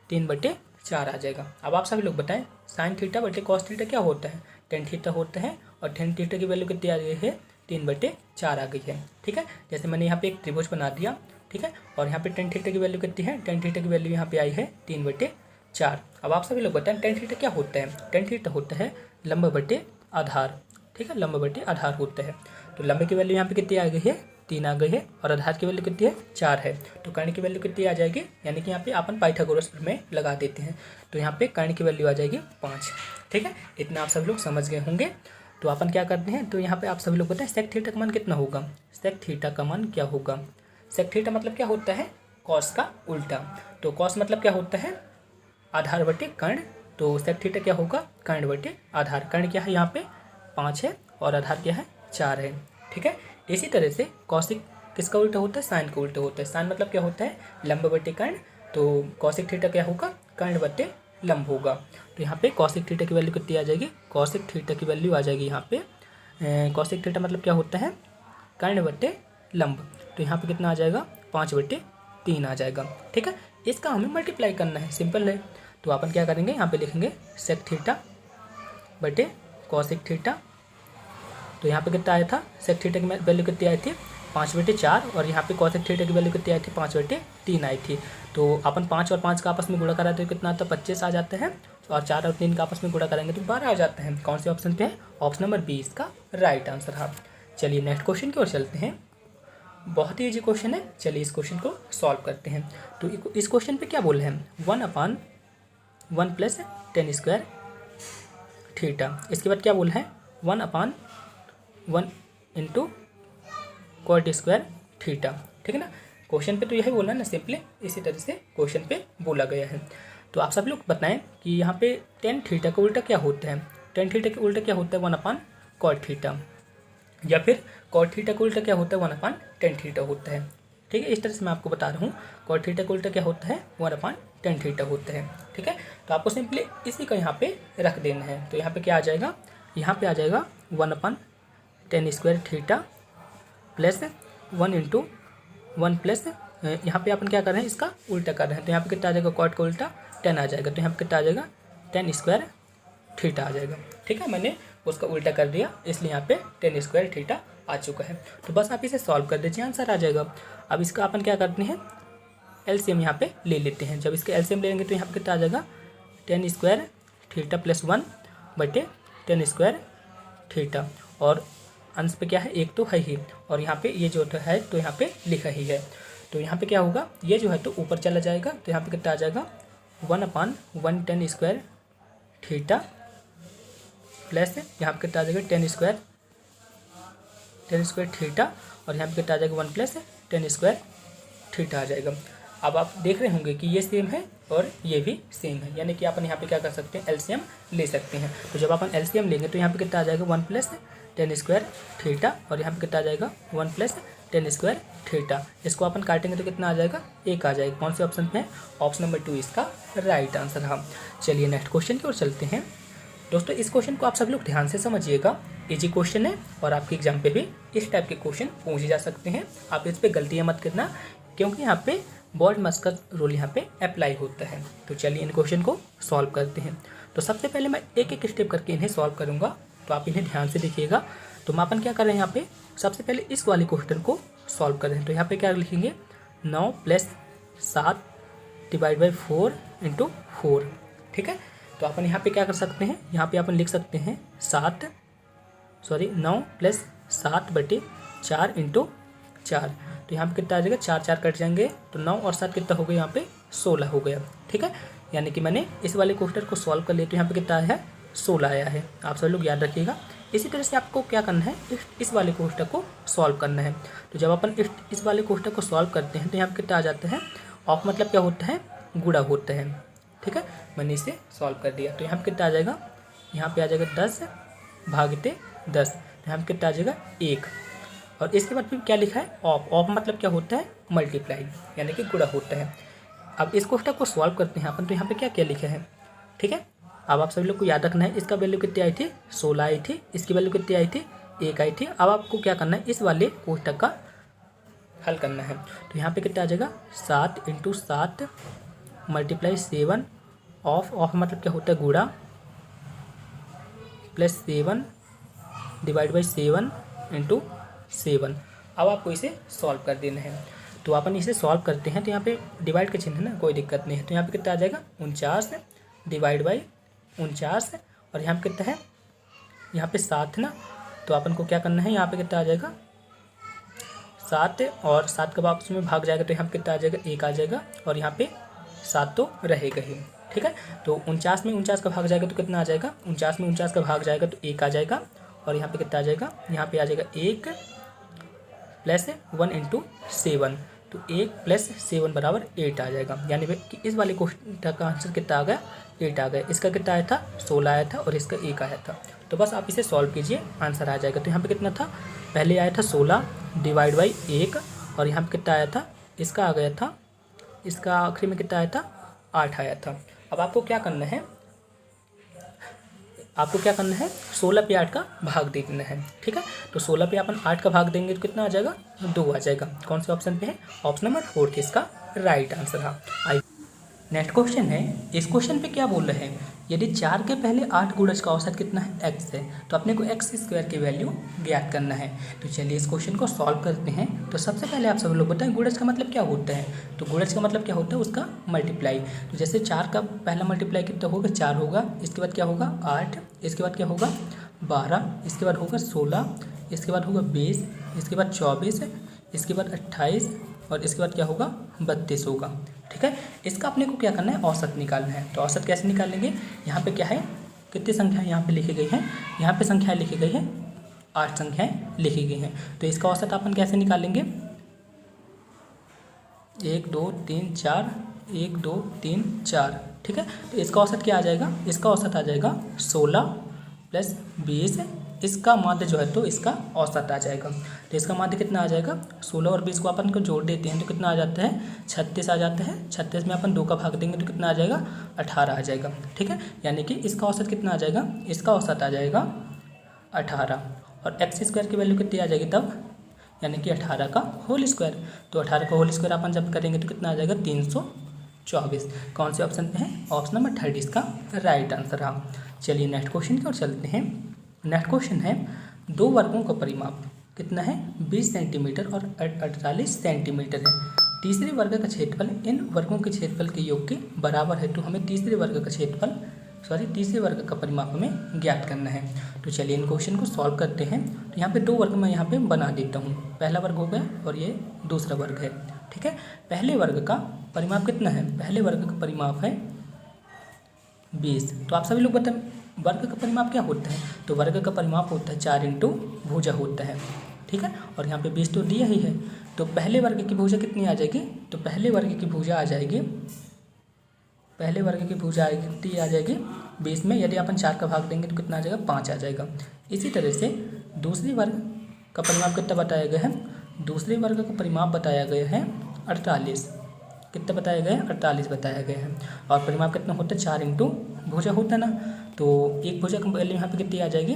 3/4 आ जाएगा। अब आप सभी लोग बताएं साइन थीटा बटे कॉस थीटा क्या होता है, टेन थीटा होता है, और टेन थीटा की वैल्यू कितनी आ गई है, 3/4 आ गई है, ठीक है। जैसे मैंने यहाँ पे एक त्रिभुज बना दिया, ठीक है, और यहाँ पे टेन थीटा की वैल्यू कितनी है, टेन थीटा की वैल्यू यहाँ पे आई है 3/4। अब आप सभी लोग बताएं टेन थीटा क्या होता है, टेन थीटा होता है लंब बटे आधार, ठीक है, लंब बटे आधार होता है। तो लंब की वैल्यू यहाँ पे कितनी आ गई है, 3 आ गई है, और आधार की वैल्यू कितनी है, 4 है। तो कर्ण की वैल्यू कितनी आ जाएगी, यानी कि यहाँ पे अपन पाइथागोरस में लगा देते हैं। तो यहाँ पे कर्ण की वैल्यू आ जाएगी 5, ठीक है। इतना आप सभी लोग समझ गए होंगे। तो अपन क्या करते हैं, तो यहाँ पे आप सभी लोग बताएं सेक थीटा का मान कितना होगा, सेक थीटा का मान क्या होगा। सेक थीटा मतलब क्या होता है, कॉस का उल्टा। तो कॉस मतलब क्या होता है, आधार बटे कर्ण। तो सेक थीटा क्या होगा, कर्ण बटे आधार। कर्ण क्या है यहाँ पे 5 है, और आधार क्या है 4 है, ठीक है। इसी तरह से कौशिक किसका उल्टा होता है, साइन का उल्टा होता है। साइन मतलब क्या होता है, लंब बटे कर्ण। तो कौशिक थीटा क्या होगा, कर्ण बटे लंब होगा। तो यहाँ पे कौशिक थीटा की वैल्यू कितनी आ जाएगी, कौशिक थीटा की वैल्यू आ जाएगी यहाँ पे, कौशिक थीटा मतलब क्या होता है, कर्ण बटे लंब। तो यहाँ पे कितना आ जाएगा, 5/3 आ जाएगा, ठीक है। इसका हमें मल्टीप्लाई करना है, सिंपल है। तो अपन क्या करेंगे, यहाँ पे लिखेंगे सेक थीटा बटे कौशिक थीटा। तो यहाँ पे कितना आया था, सेक थीटा की वैल्यू कितनी आई थी, 5/4, और यहाँ पे कौशिक थीटा की वैल्यू कितनी आई थी, 5/3 आई थी। तो अपन 5 और 5 का आपस में गुणा करा तो कितना आता है, 25 आ जाता है, और 4 और 3 का आपस में गुणा करेंगे तो 12 आ जाता है। कौन से ऑप्शन पे है, ऑप्शन नंबर 20 इसका राइट आंसर है। चलिए नेक्स्ट क्वेश्चन की ओर चलते हैं। बहुत ही ईजी क्वेश्चन है, चलिए इस क्वेश्चन को सॉल्व करते हैं। तो इस क्वेश्चन पे क्या बोले हैं, 1/1 + tan² थीटा। इसके बाद क्या बोला है, 1/1 × cot² थीटा, ठीक है ना। क्वेश्चन पे तो यही बोला ना, सिंपली इसी तरह से क्वेश्चन पे बोला गया है। तो आप सब लोग बताएं कि यहाँ पे टेन थीटा का उल्टा क्या होता है, टेन थीटा का उल्टा क्या होता है, 1/cot थीटा, या फिर cot थीटा का उल्टा क्या होता है, 1/tan थीटा होता है, ठीक है। इस तरह से मैं आपको बता रहा हूँ, cot थीटा का उल्टा क्या होता है, 1/tan थीटा होता है, ठीक है। तो आपको सिंपली इसी को यहाँ पे रख देना है। तो यहाँ पे क्या आ जाएगा, यहाँ पे आ जाएगा 1/tan² थीटा प्लस 1 × 1 प्लस, यहाँ पे अपन क्या कर रहे हैं, इसका उल्टा कर रहे हैं। तो यहाँ पे कितना आ जाएगा, कॉट का उल्टा 10 आ जाएगा। तो यहाँ पे कितना आ जाएगा, tan² थीटा आ जाएगा, ठीक है। मैंने उसका उल्टा कर दिया, इसलिए यहाँ पे tan² थीटा आ चुका है। तो बस आप इसे सॉल्व कर दीजिए, आंसर आ जाएगा। अब इसका अपन क्या करते हैं, एलसीएम यहाँ पे ले लेते हैं। जब इसका एलसीएम लेंगे तो यहाँ पे कितना आ जाएगा, tan² theta plus 1/tan² theta, और अंश पे क्या है, एक तो है ही, और यहाँ पे ये जो है तो यहाँ पे लिखा ही है। तो यहाँ पे क्या होगा, ये जो है तो ऊपर चला जाएगा। तो यहाँ पे कितना आ जाएगा, 1/1 tan² थीटा प्लस यहाँ पे कितना आ जाएगा, tan² थीटा, और यहाँ पे कितना आ जाएगा, 1 + tan² थीटा आ जाएगा। अब आप देख रहे होंगे कि ये सेम है और ये भी सेम है, यानी कि अपन यहाँ पे क्या कर सकते हैं, एलसीएम ले सकते हैं। तो जब अपन एलसीएम लेंगे तो यहाँ पे कितना आ जाएगा, 1 + tan² थीटा, और यहाँ पे कितना आ जाएगा, 1 + tan² थीटा। इसको अपन काटेंगे तो कितना आ जाएगा, 1 आ जाएगा। कौन से ऑप्शन पे है, ऑप्शन नंबर 2 इसका राइट आंसर है। चलिए नेक्स्ट क्वेश्चन की ओर चलते हैं। दोस्तों इस क्वेश्चन को आप सब लोग ध्यान से समझिएगा, इजी क्वेश्चन है, और आपके एग्जाम पे भी इस टाइप के क्वेश्चन पूछे जा सकते हैं। आप इस पर गलतियाँ मत करना, क्योंकि यहाँ पे बॉल्ड मस्का रूल यहाँ पे अप्लाई होता है। तो चलिए इन क्वेश्चन को सॉल्व करते हैं। तो सबसे पहले मैं एक एक स्टेप करके इन्हें सॉल्व करूँगा, तो आप इन्हें ध्यान से देखिएगा। तो मैं अपन क्या कर रहे हैं, यहाँ पे सबसे पहले इस वाले क्वेश्चन को सॉल्व कर रहे हैं। तो यहाँ पे क्या लिखेंगे, 9 + 7 / 4 × 4, ठीक है। तो अपन यहाँ पे क्या कर सकते हैं, यहाँ पे अपन लिख सकते हैं 9 + 7/4 4 इंटू 4, तो यहाँ पे कितना आ जाएगा, 4 4 कट जाएंगे तो 9 और 7 कितना हो गया, यहाँ पे 16 हो गया। ठीक है, यानी कि मैंने इस वाले क्वेश्चन को सॉल्व कर लिया, तो यहाँ पे कितना आया है, 16 आया है। आप सब लोग याद रखिएगा। इसी तरह से आपको क्या करना है, इस वाले क्वेश्चन को सॉल्व करना है। तो जब अपन इस वाले क्वेश्चन को सॉल्व करते हैं तो यहाँ पे कितना आ जाता है, ऑफ मतलब क्या होता है, गुणा होता है। ठीक है, मैंने इसे सॉल्व कर दिया, तो यहाँ पे कितना आ जाएगा, यहाँ पे आ जाएगा 10 भागिते 10, तो यहाँ पे कितना आ जाएगा 1। और इसके बाद फिर क्या लिखा है, ऑफ। ऑफ मतलब क्या होता है, मल्टीप्लाई, यानी कि गुणा होता है। अब इस क्वेश्चन को सॉल्व करते हैं अपन, तो यहाँ पे क्या क्या लिखा है। ठीक है, अब आप सभी लोग को याद रखना है, इसका वैल्यू कितनी आई थी, 16 आई थी, इसकी वैल्यू कितनी आई थी, 1 आई थी। अब आपको क्या करना है, इस वाले क्वेश्चन का हल करना है। तो यहाँ पे कितना आ जाएगा, 7 इंटू 7 मल्टीप्लाई 7, ऑफ मतलब क्या होता है, गुणा, प्लस 7 डिवाइड बाई 7 इंटू 7। अब आपको इसे सॉल्व कर देना है। तो अपन इसे सॉल्व करते हैं, तो यहाँ पे डिवाइड का चिन्ह है ना, कोई दिक्कत नहीं है। तो यहाँ पे कितना आ जाएगा, 49 डिवाइड बाई 49, और यहाँ पे कितना है, यहाँ पे 7 ना, तो अपन को क्या करना है, यहाँ पे कितना आ जाएगा 7, और 7 का आपस में भाग जाएगा, तो यहाँ पे कितना आ जाएगा, 1 आ जाएगा, और यहाँ पे 7 तो रहेगा ही। ठीक है, तो 49 में 49 का भाग जाएगा तो कितना आ जाएगा, 49 में 49 का भाग जाएगा तो 1 आ जाएगा, और यहाँ पे कितना आ जाएगा, यहाँ पे आ जाएगा 1 प्लस 1 इंटू 7, तो 1 प्लस 7 बराबर 8 आ जाएगा। यानी कि इस वाले क्वेश्चन का आंसर कितना आ गया, 8 आ गया। इसका कितना आया था, 16 आया था, और इसका 1 आया था। तो बस आप इसे सॉल्व कीजिए, आंसर आ जाएगा। तो यहाँ पे कितना था, पहले आया था 16 डिवाइड बाई 1, और यहाँ पे कितना आया था, इसका आ गया था, इसका आखिरी में कितना आया था, 8 आया था। अब आपको क्या करना है, 16 पे 8 का भाग देना है। ठीक है, तो 16 पे अपन 8 का भाग देंगे तो कितना आ जाएगा, 2 आ जाएगा। कौन से ऑप्शन पे है, ऑप्शन नंबर 4 इसका राइट आंसर है। नेक्स्ट क्वेश्चन है, इस क्वेश्चन पे क्या बोल रहे हैं, यदि 4 के पहले 8 गुणज का औसत कितना है, x है, तो अपने को x स्क्वायर की वैल्यू ज्ञात करना है। तो चलिए इस क्वेश्चन को सॉल्व करते हैं। तो सबसे पहले आप सब लोग बताएं, गुणज का मतलब क्या होता है। तो गुणज का मतलब क्या होता है, उसका मल्टीप्लाई। तो जैसे 4 का पहला मल्टीप्लाई कितना होगा, 4 होगा, इसके बाद क्या होगा 8, इसके बाद क्या होगा 12, इसके बाद होगा 16, इसके बाद होगा 20, इसके बाद 24, इसके बाद 28, और इसके बाद क्या होगा 32 होगा। ठीक है, इसका अपने को क्या करना है, औसत निकालना है। तो औसत कैसे निकालेंगे, यहाँ पे क्या है, कितनी संख्याएं यहाँ पे लिखी गई हैं, यहाँ पे संख्याएं लिखी गई हैं, 8 संख्याएं लिखी गई हैं। तो इसका औसत अपन कैसे निकालेंगे, 1 2 3 4, 1 2 3 4। ठीक है, तो इसका औसत क्या आ जाएगा, इसका औसत आ जाएगा 16 प्लस 20, इसका माध्य जो है तो इसका औसत आ जाएगा। तो इसका माध्य कितना आ जाएगा, 16 और 20 को अपन को जोड़ देते हैं तो कितना आ जाता है, 36 आ जाता है। 36 में अपन 2 का भाग देंगे तो कितना आ जाएगा, 18 आ जाएगा। ठीक है, यानी कि इसका औसत कितना आ जाएगा, इसका औसत आ जाएगा 18, और एक्स स्क्वायर की वैल्यू कितनी आ जाएगी तब, यानी कि 18 का होल स्क्वायर। तो 18 का होल स्क्वायर अपन जब करेंगे तो कितना आ जाएगा, 324। कौन से ऑप्शन पे है, ऑप्शन नंबर 3 इसका राइट आंसर रहा। चलिए नेक्स्ट क्वेश्चन की ओर चलते हैं। नेक्स्ट क्वेश्चन है, 2 वर्गों का परिमाप कितना है, 20 सेंटीमीटर और 48 सेंटीमीटर है। तीसरे वर्ग का क्षेत्रफल इन वर्गों के क्षेत्रफल के योग के बराबर है। तो हमें तीसरे वर्ग का परिमाप हमें ज्ञात करना है। तो चलिए इन क्वेश्चन को सॉल्व करते हैं। तो यहाँ पे 2 वर्ग मैं यहाँ पे बना देता हूँ। पहला वर्ग हो गया और ये दूसरा वर्ग है। ठीक है, पहले वर्ग का परिमाप कितना है, पहले वर्ग का परिमाप है 20। तो आप सभी लोग बताएं वर्ग का परिमाप क्या होता है। तो वर्ग का परिमाप होता है 4 इंटू भुजा होता है। ठीक है, और यहाँ पे 20 तो दिया ही है। तो पहले वर्ग की भुजा कितनी आ जाएगी, तो पहले वर्ग की भुजा आ जाएगी, कितनी आ जाएगी 20 में यदि अपन 4 का भाग देंगे तो कितना आ जाएगा, 5 आ जाएगा। इसी तरह से दूसरे वर्ग का परिमाप कितना बताया गया है, दूसरे वर्ग का परिमाप बताया गया है 48। कितना बताया गया है, 48 बताया गया है। और परिमाप कितना होता है, 4 इंटू भुजा होता है ना। तो एक भुजा की वैल्यू यहाँ पे कितनी आ जाएगी।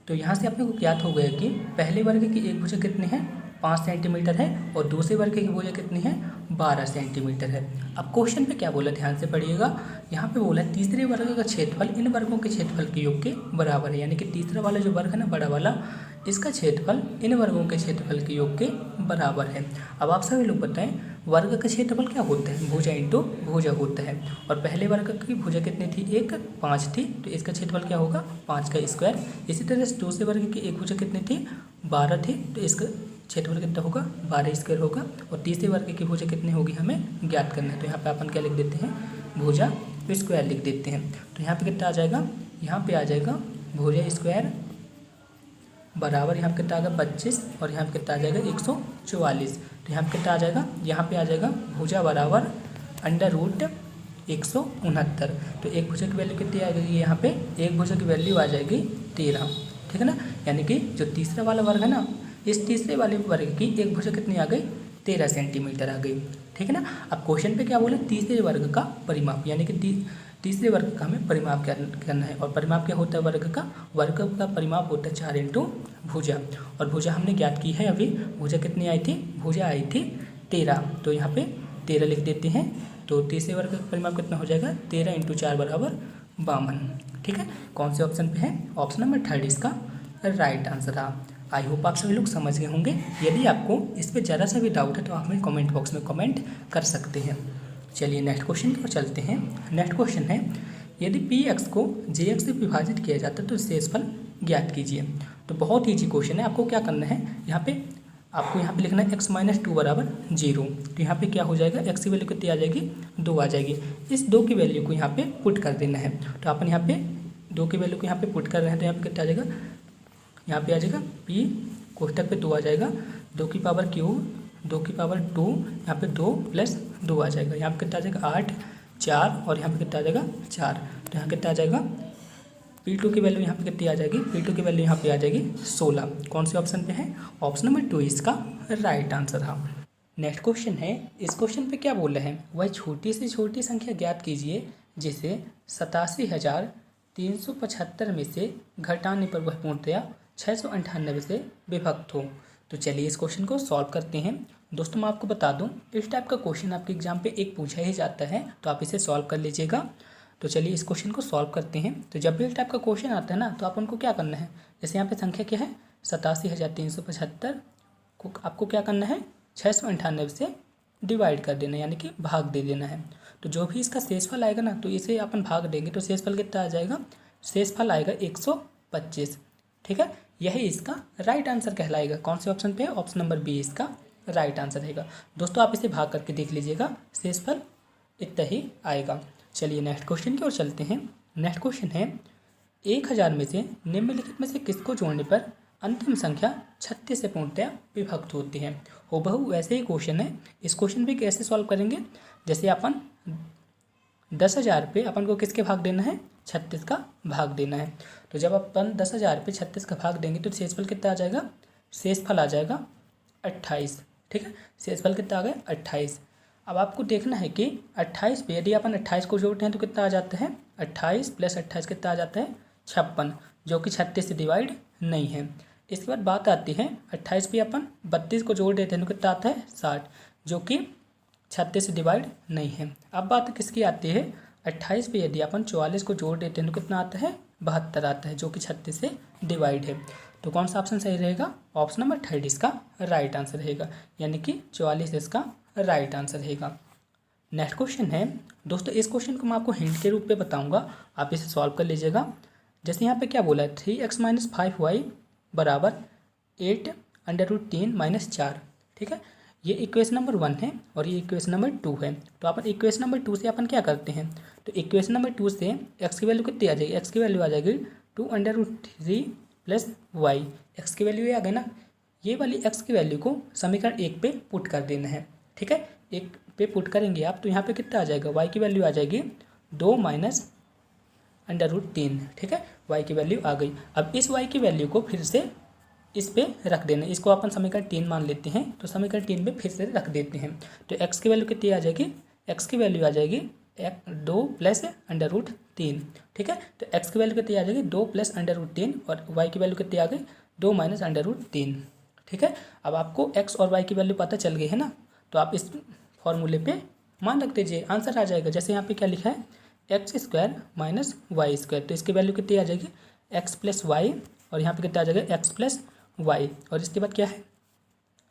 तो यहाँ से अपने को ज्ञात हो गया कि पहले वर्ग की एक भुजा कितनी है, 5 सेंटीमीटर है, और दूसरे वर्ग की भुजा कितनी है, 12 सेंटीमीटर है। अब क्वेश्चन पे क्या बोला, ध्यान से पढ़िएगा। यहाँ पे बोला तीसरे वर्ग का क्षेत्रफल इन वर्गों के क्षेत्रफल के योग के बराबर है, यानी कि तीसरा वाला जो वर्ग है ना, बड़ा वाला, इसका क्षेत्रफल इन वर्गों के क्षेत्रफल के योग के बराबर है। अब आप सभी लोग बताएं, वर्ग का क्षेत्रफल क्या होता है, भुजा इंटू भुजा होता है। और पहले वर्ग की भुजा कितनी थी, 1, 5 थी, तो इसका क्षेत्रफल क्या होगा, 5 का स्क्वायर। इसी तरह से दूसरे वर्ग की एक भुजा कितनी थी, 12 थी, तो इसका क्षेत्रफल कितना होगा, 12 स्क्वायर होगा। और तीसरे वर्ग की भुजा कितनी होगी हमें ज्ञात करना है, तो यहाँ पे अपन क्या लिख देते हैं, भुजा स्क्वायर लिख देते हैं। तो यहाँ पे कितना आ जाएगा, यहाँ पे आ जाएगा भुजा स्क्वायर बराबर, यहाँ पे कितना आ जाएगा 25, और यहाँ पे कितना आ जाएगा 144। तो यहाँ पे कितना आ जाएगा, यहाँ पे आ जाएगा भुजा बराबर अंडर रूट 169। तो एक भुजा की वैल्यू कितनी आ जाएगी, यहाँ पे एक भुजा की वैल्यू आ जाएगी 13, ठीक है ना। यानी कि जो तीसरा वाला वर्ग है ना, इस तीसरे वाले वर्ग की एक भुजा कितनी आ गई, 13 सेंटीमीटर आ गई, ठीक है ना। अब क्वेश्चन पे क्या बोले, तीसरे वर्ग का परिमाप, यानी कि तीसरे वर्ग का हमें परिमाप करना है। और परिमाप क्या होता है वर्ग का परिमाप होता है 4 इंटू भुजा। और भुजा हमने ज्ञात की है अभी, भुजा कितनी आई थी, भुजा आई थी 13, तो यहाँ पे 13 लिख देते हैं। तो तीसरे वर्ग का परिमाप कितना हो जाएगा, 13 इंटू 4 बराबर 52, ठीक है। कौन से ऑप्शन पे है, ऑप्शन नंबर 3 इसका राइट आंसर है। आई होप आप सभी लोग समझ गए होंगे। यदि आपको इस पर ज़रा सा भी डाउट है तो आप हमें कमेंट बॉक्स में कमेंट कर सकते हैं। चलिए नेक्स्ट क्वेश्चन की ओर चलते हैं। नेक्स्ट क्वेश्चन है, यदि px को jx से विभाजित किया जाता है तो शेषफल ज्ञात कीजिए। तो बहुत ईजी क्वेश्चन है। आपको क्या करना है, आपको यहाँ पे लिखना है x - 2 बराबर 0। तो यहाँ पे क्या हो जाएगा, x की वैल्यू कितनी आ जाएगी, 2 आ जाएगी। इस 2 की वैल्यू को यहाँ पे पुट कर देना है। तो अपन यहाँ पे 2 की वैल्यू को यहाँ पे पुट कर रहे हैं, तो यहाँ पे कितना आ जाएगा, यहाँ पे आ जाएगा p कोष्टक पे 2 आ जाएगा, 2 की पावर q, 2 की पावर 2, यहाँ पे 2 + 2 आ जाएगा। यहाँ पे कितना आ जाएगा 8, 4, और यहाँ पे कितना आ जाएगा 4। तो यहाँ कितना आ जाएगा, P2 की वैल्यू यहाँ पे कितनी आ जाएगी, P2 की वैल्यू यहाँ पे आ जाएगी 16। कौन से ऑप्शन पे है, ऑप्शन नंबर 2 इसका राइट आंसर है। नेक्स्ट क्वेश्चन है, इस क्वेश्चन पे क्या बोल रहे हैं, वह छोटी से छोटी संख्या ज्ञात कीजिए जिसे 87,375 में से घटाने पर वह पूर्णतया 698 से विभक्त हो। तो चलिए इस क्वेश्चन को सॉल्व करते हैं। दोस्तों मैं आपको बता दूं, इस टाइप का क्वेश्चन आपके एग्जाम पे एक पूछा ही जाता है, तो आप इसे सॉल्व कर लीजिएगा। तो चलिए इस क्वेश्चन को सॉल्व करते हैं। तो जब भी इस टाइप का क्वेश्चन आता है ना, तो आप उनको क्या करना है, जैसे यहाँ पे संख्या क्या है 87,375 को आपको क्या करना है, 698 से डिवाइड कर देना है, यानी कि भाग दे देना है। तो जो भी इसका शेषफल आएगा ना, तो इसे अपन भाग देंगे तो शेषफल कितना आ जाएगा, शेषफल आएगा 125, ठीक है। यही इसका राइट आंसर कहलाएगा। कौन से ऑप्शन पे है, ऑप्शन नंबर बी इसका राइट आंसर रहेगा। दोस्तों आप इसे भाग करके देख लीजिएगा, शेषफल इतना ही आएगा। चलिए नेक्स्ट क्वेश्चन की ओर चलते हैं। नेक्स्ट क्वेश्चन है, 1000 में से निम्नलिखित में से किसको जोड़ने पर अंतिम संख्या 36 से पूर्णतया विभक्त होती है। हूबहू वैसे ही क्वेश्चन है। इस क्वेश्चन पे कैसे सॉल्व करेंगे, जैसे अपन 10,000 पे अपन को किसके भाग देना है, 36 का भाग देना है। तो जब अपन 10,000 पे 36 का भाग देंगे तो शेषफल कितना आ जाएगा, शेषफल आ जाएगा 28, ठीक है। शेषफल कितना आ गया 28। अब आपको देखना है कि 28 पे यदि अपन 28 को जोड़ते हैं तो कितना आ जाता है, 28 + 28 कितना आ जाता है 56, जो कि 36 से डिवाइड नहीं है। इसके बाद बात आती है 28 पे अपन 32 को जोड़ देते हैं तो कितना आता है 60, जो कि 36 से डिवाइड नहीं है। अब बात किसकी आती है, 28 पे यदि अपन 44 को जोड़ देते हैं तो कितना आता है 72 आता है, जो कि 36 से डिवाइड है। तो कौन सा ऑप्शन सही रहेगा, ऑप्शन नंबर 3 इसका राइट आंसर रहेगा, यानी कि 44 इसका राइट आंसर रहेगा। नेक्स्ट क्वेश्चन है, दोस्तों इस क्वेश्चन को मैं आपको हिंट के रूप में बताऊंगा, आप इसे सॉल्व कर लीजिएगा। जैसे यहाँ पे क्या बोला है, 3x - 5y बराबर 8 √3 - 4, ठीक है। ये इक्वेशन नंबर 1 है और ये इक्वेशन नंबर 2 है। तो अपन इक्वेशन नंबर 2 से अपन क्या करते हैं, तो इक्वेशन नंबर 2 से x की वैल्यू कितनी आ जाएगी, x की वैल्यू आ जाएगी 2 √3 + y। x की वैल्यू ये आ गई ना, ये वाली x की वैल्यू को समीकरण 1 पे पुट कर देना है, ठीक है। 1 पे पुट करेंगे आप तो यहाँ पे कितना आ जाएगा, y की वैल्यू आ जाएगी 2 - √3, ठीक है। y की वैल्यू आ गई। अब इस y की वैल्यू को फिर से इस पे रख देना, इसको अपन समीकरण 3 मान लेते हैं, तो समीकरण 3 में फिर से रख देते हैं। तो x की वैल्यू कितनी आ जाएगी, x की वैल्यू आ जाएगी 2 + √3, ठीक है। तो x की वैल्यू कितनी आ जाएगी 2 + √3 और y की वैल्यू कितनी आ गई 2 - √3, ठीक है। अब आपको x और y की वैल्यू पता चल गई है ना, तो आप इस फॉर्मूले पे मान रख दीजिए, आंसर आ जाएगा। जैसे यहाँ पे क्या लिखा है, X square minus Y square, तो इसकी वैल्यू कितनी आ जाएगी, एक्स प्लस वाई, और यहाँ पे कितना आ जाएगा, एक्स प्लस वाई। और इसके बाद क्या है,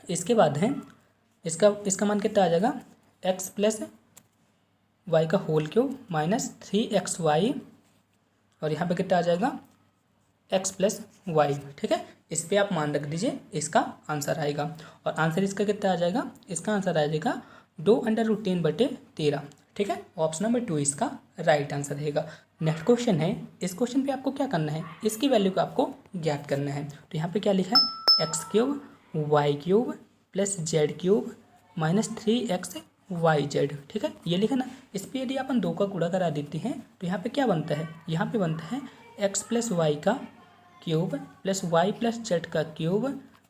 इसके बाद है इसका मान कितना आ जाएगा, एक्स प्लस वाई का होल क्यूब माइनस 3xy, और यहाँ पे कितना आ जाएगा, एक्स प्लस वाई। ठीक है, इस पर आप मान रख दीजिए, इसका आंसर आएगा। और आंसर इसका कितना आ जाएगा, इसका आंसर आ जाएगा 2√10/13। ठीक है, ऑप्शन नंबर 2 इसका राइट आंसर रहेगा। नेक्स्ट क्वेश्चन है, इस क्वेश्चन पे आपको क्या करना है, इसकी वैल्यू को आपको ज्ञात करना है। तो यहाँ पे क्या लिखा है, X cube Y cube plus Z cube minus 3xyz। ठीक है, ये लिखा ना। इस पर यदि अपन 2 का गुणा करा देते हैं तो यहाँ पे क्या बनता है, यहाँ पे बनता है एक्स प्लस वाई का cube plus y plus z का cube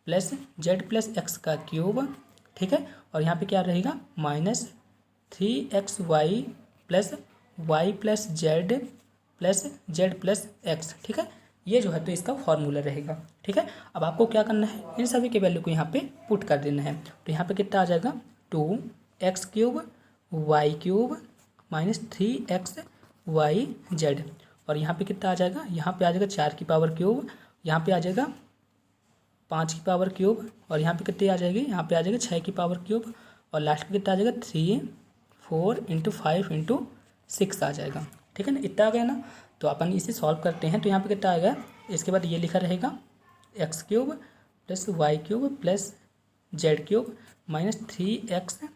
plus z plus x का क्यूब। ठीक है, और यहाँ पे क्या रहेगा, minus 3xy plus y plus z plus x. ठीक है, ये जो है तो इसका फॉर्मूला रहेगा। ठीक है, अब आपको क्या करना है, इन सभी के वैल्यू को यहाँ पे पुट कर देना है। तो यहाँ पे कितना आ जाएगा, 2x cube Y cube minus 3xyz, और यहाँ पे कितना आ जाएगा, यहाँ पे आ जाएगा 4 की पावर क्यूब, यहाँ पे आ जाएगा 5 की पावर क्यूब, और यहाँ पे कितनी आ जाएगी, यहाँ पे आ जाएगा 6 की पावर क्यूब, और लास्ट में कितना आ जाएगा 3 4 × 5 × 6 आ जाएगा। ठीक है ना, इतना आ गया ना। तो अपन इसे सॉल्व करते हैं, तो यहाँ पे कितना आ गया, इसके बाद ये लिखा रहेगा X cube plus Y cube plus Z cube minus 3xyz।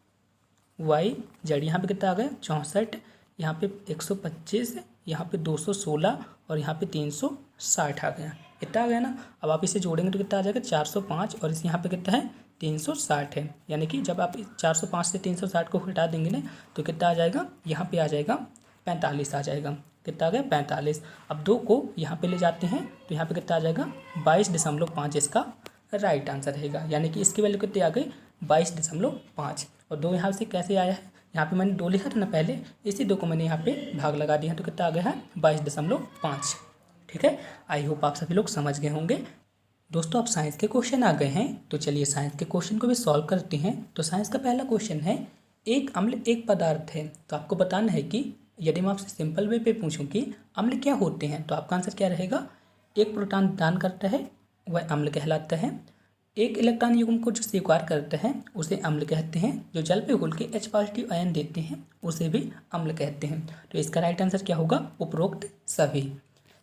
यहाँ पे कितना आ गया, 64, यहाँ पे 125, यहाँ पे 216, और यहाँ पे 360 आ गया। इतना आ गया ना। अब आप इसे जोड़ेंगे तो कितना आ जाएगा, 405, और इस यहाँ पे कितना है, 360 है। यानी कि जब आप 405 से 360 को हटा देंगे ना तो कितना आ जाएगा, यहाँ पे आ जाएगा 45 आ जाएगा। कितना आ गया, 45। अब 2 को यहाँ पे ले जाते हैं तो यहाँ पे कितना आ जाएगा, 22.5 इसका राइट आंसर रहेगा। यानी कि इसकी वैल्यू कितनी आ गई, 22.5। और 2 यहाँ से कैसे आया है, यहाँ पे मैंने 2 लिखा था ना पहले, इसी 2 को मैंने यहाँ पे भाग लगा दिया, तो कितना आ गया है, 22.5। ठीक है, आई होप आप सभी लोग समझ गए होंगे। दोस्तों अब साइंस के क्वेश्चन आ गए हैं, तो चलिए साइंस के क्वेश्चन को भी सॉल्व करते हैं। तो साइंस का पहला क्वेश्चन है, एक अम्ल एक पदार्थ है, तो आपको बताना है कि यदि मैं आपसे सिंपल वे पे पूछूं कि अम्ल क्या होते हैं, तो आपका आंसर क्या रहेगा, एक प्रोटॉन दान करता है वह अम्ल कहलाता है, एक इलेक्ट्रॉन युग्म को जो स्वीकार करता है उसे अम्ल कहते हैं, जो जल पे घुल के H पॉजिटिव आयन देते हैं उसे भी अम्ल कहते हैं। तो इसका राइट आंसर क्या होगा, उपरोक्त सभी।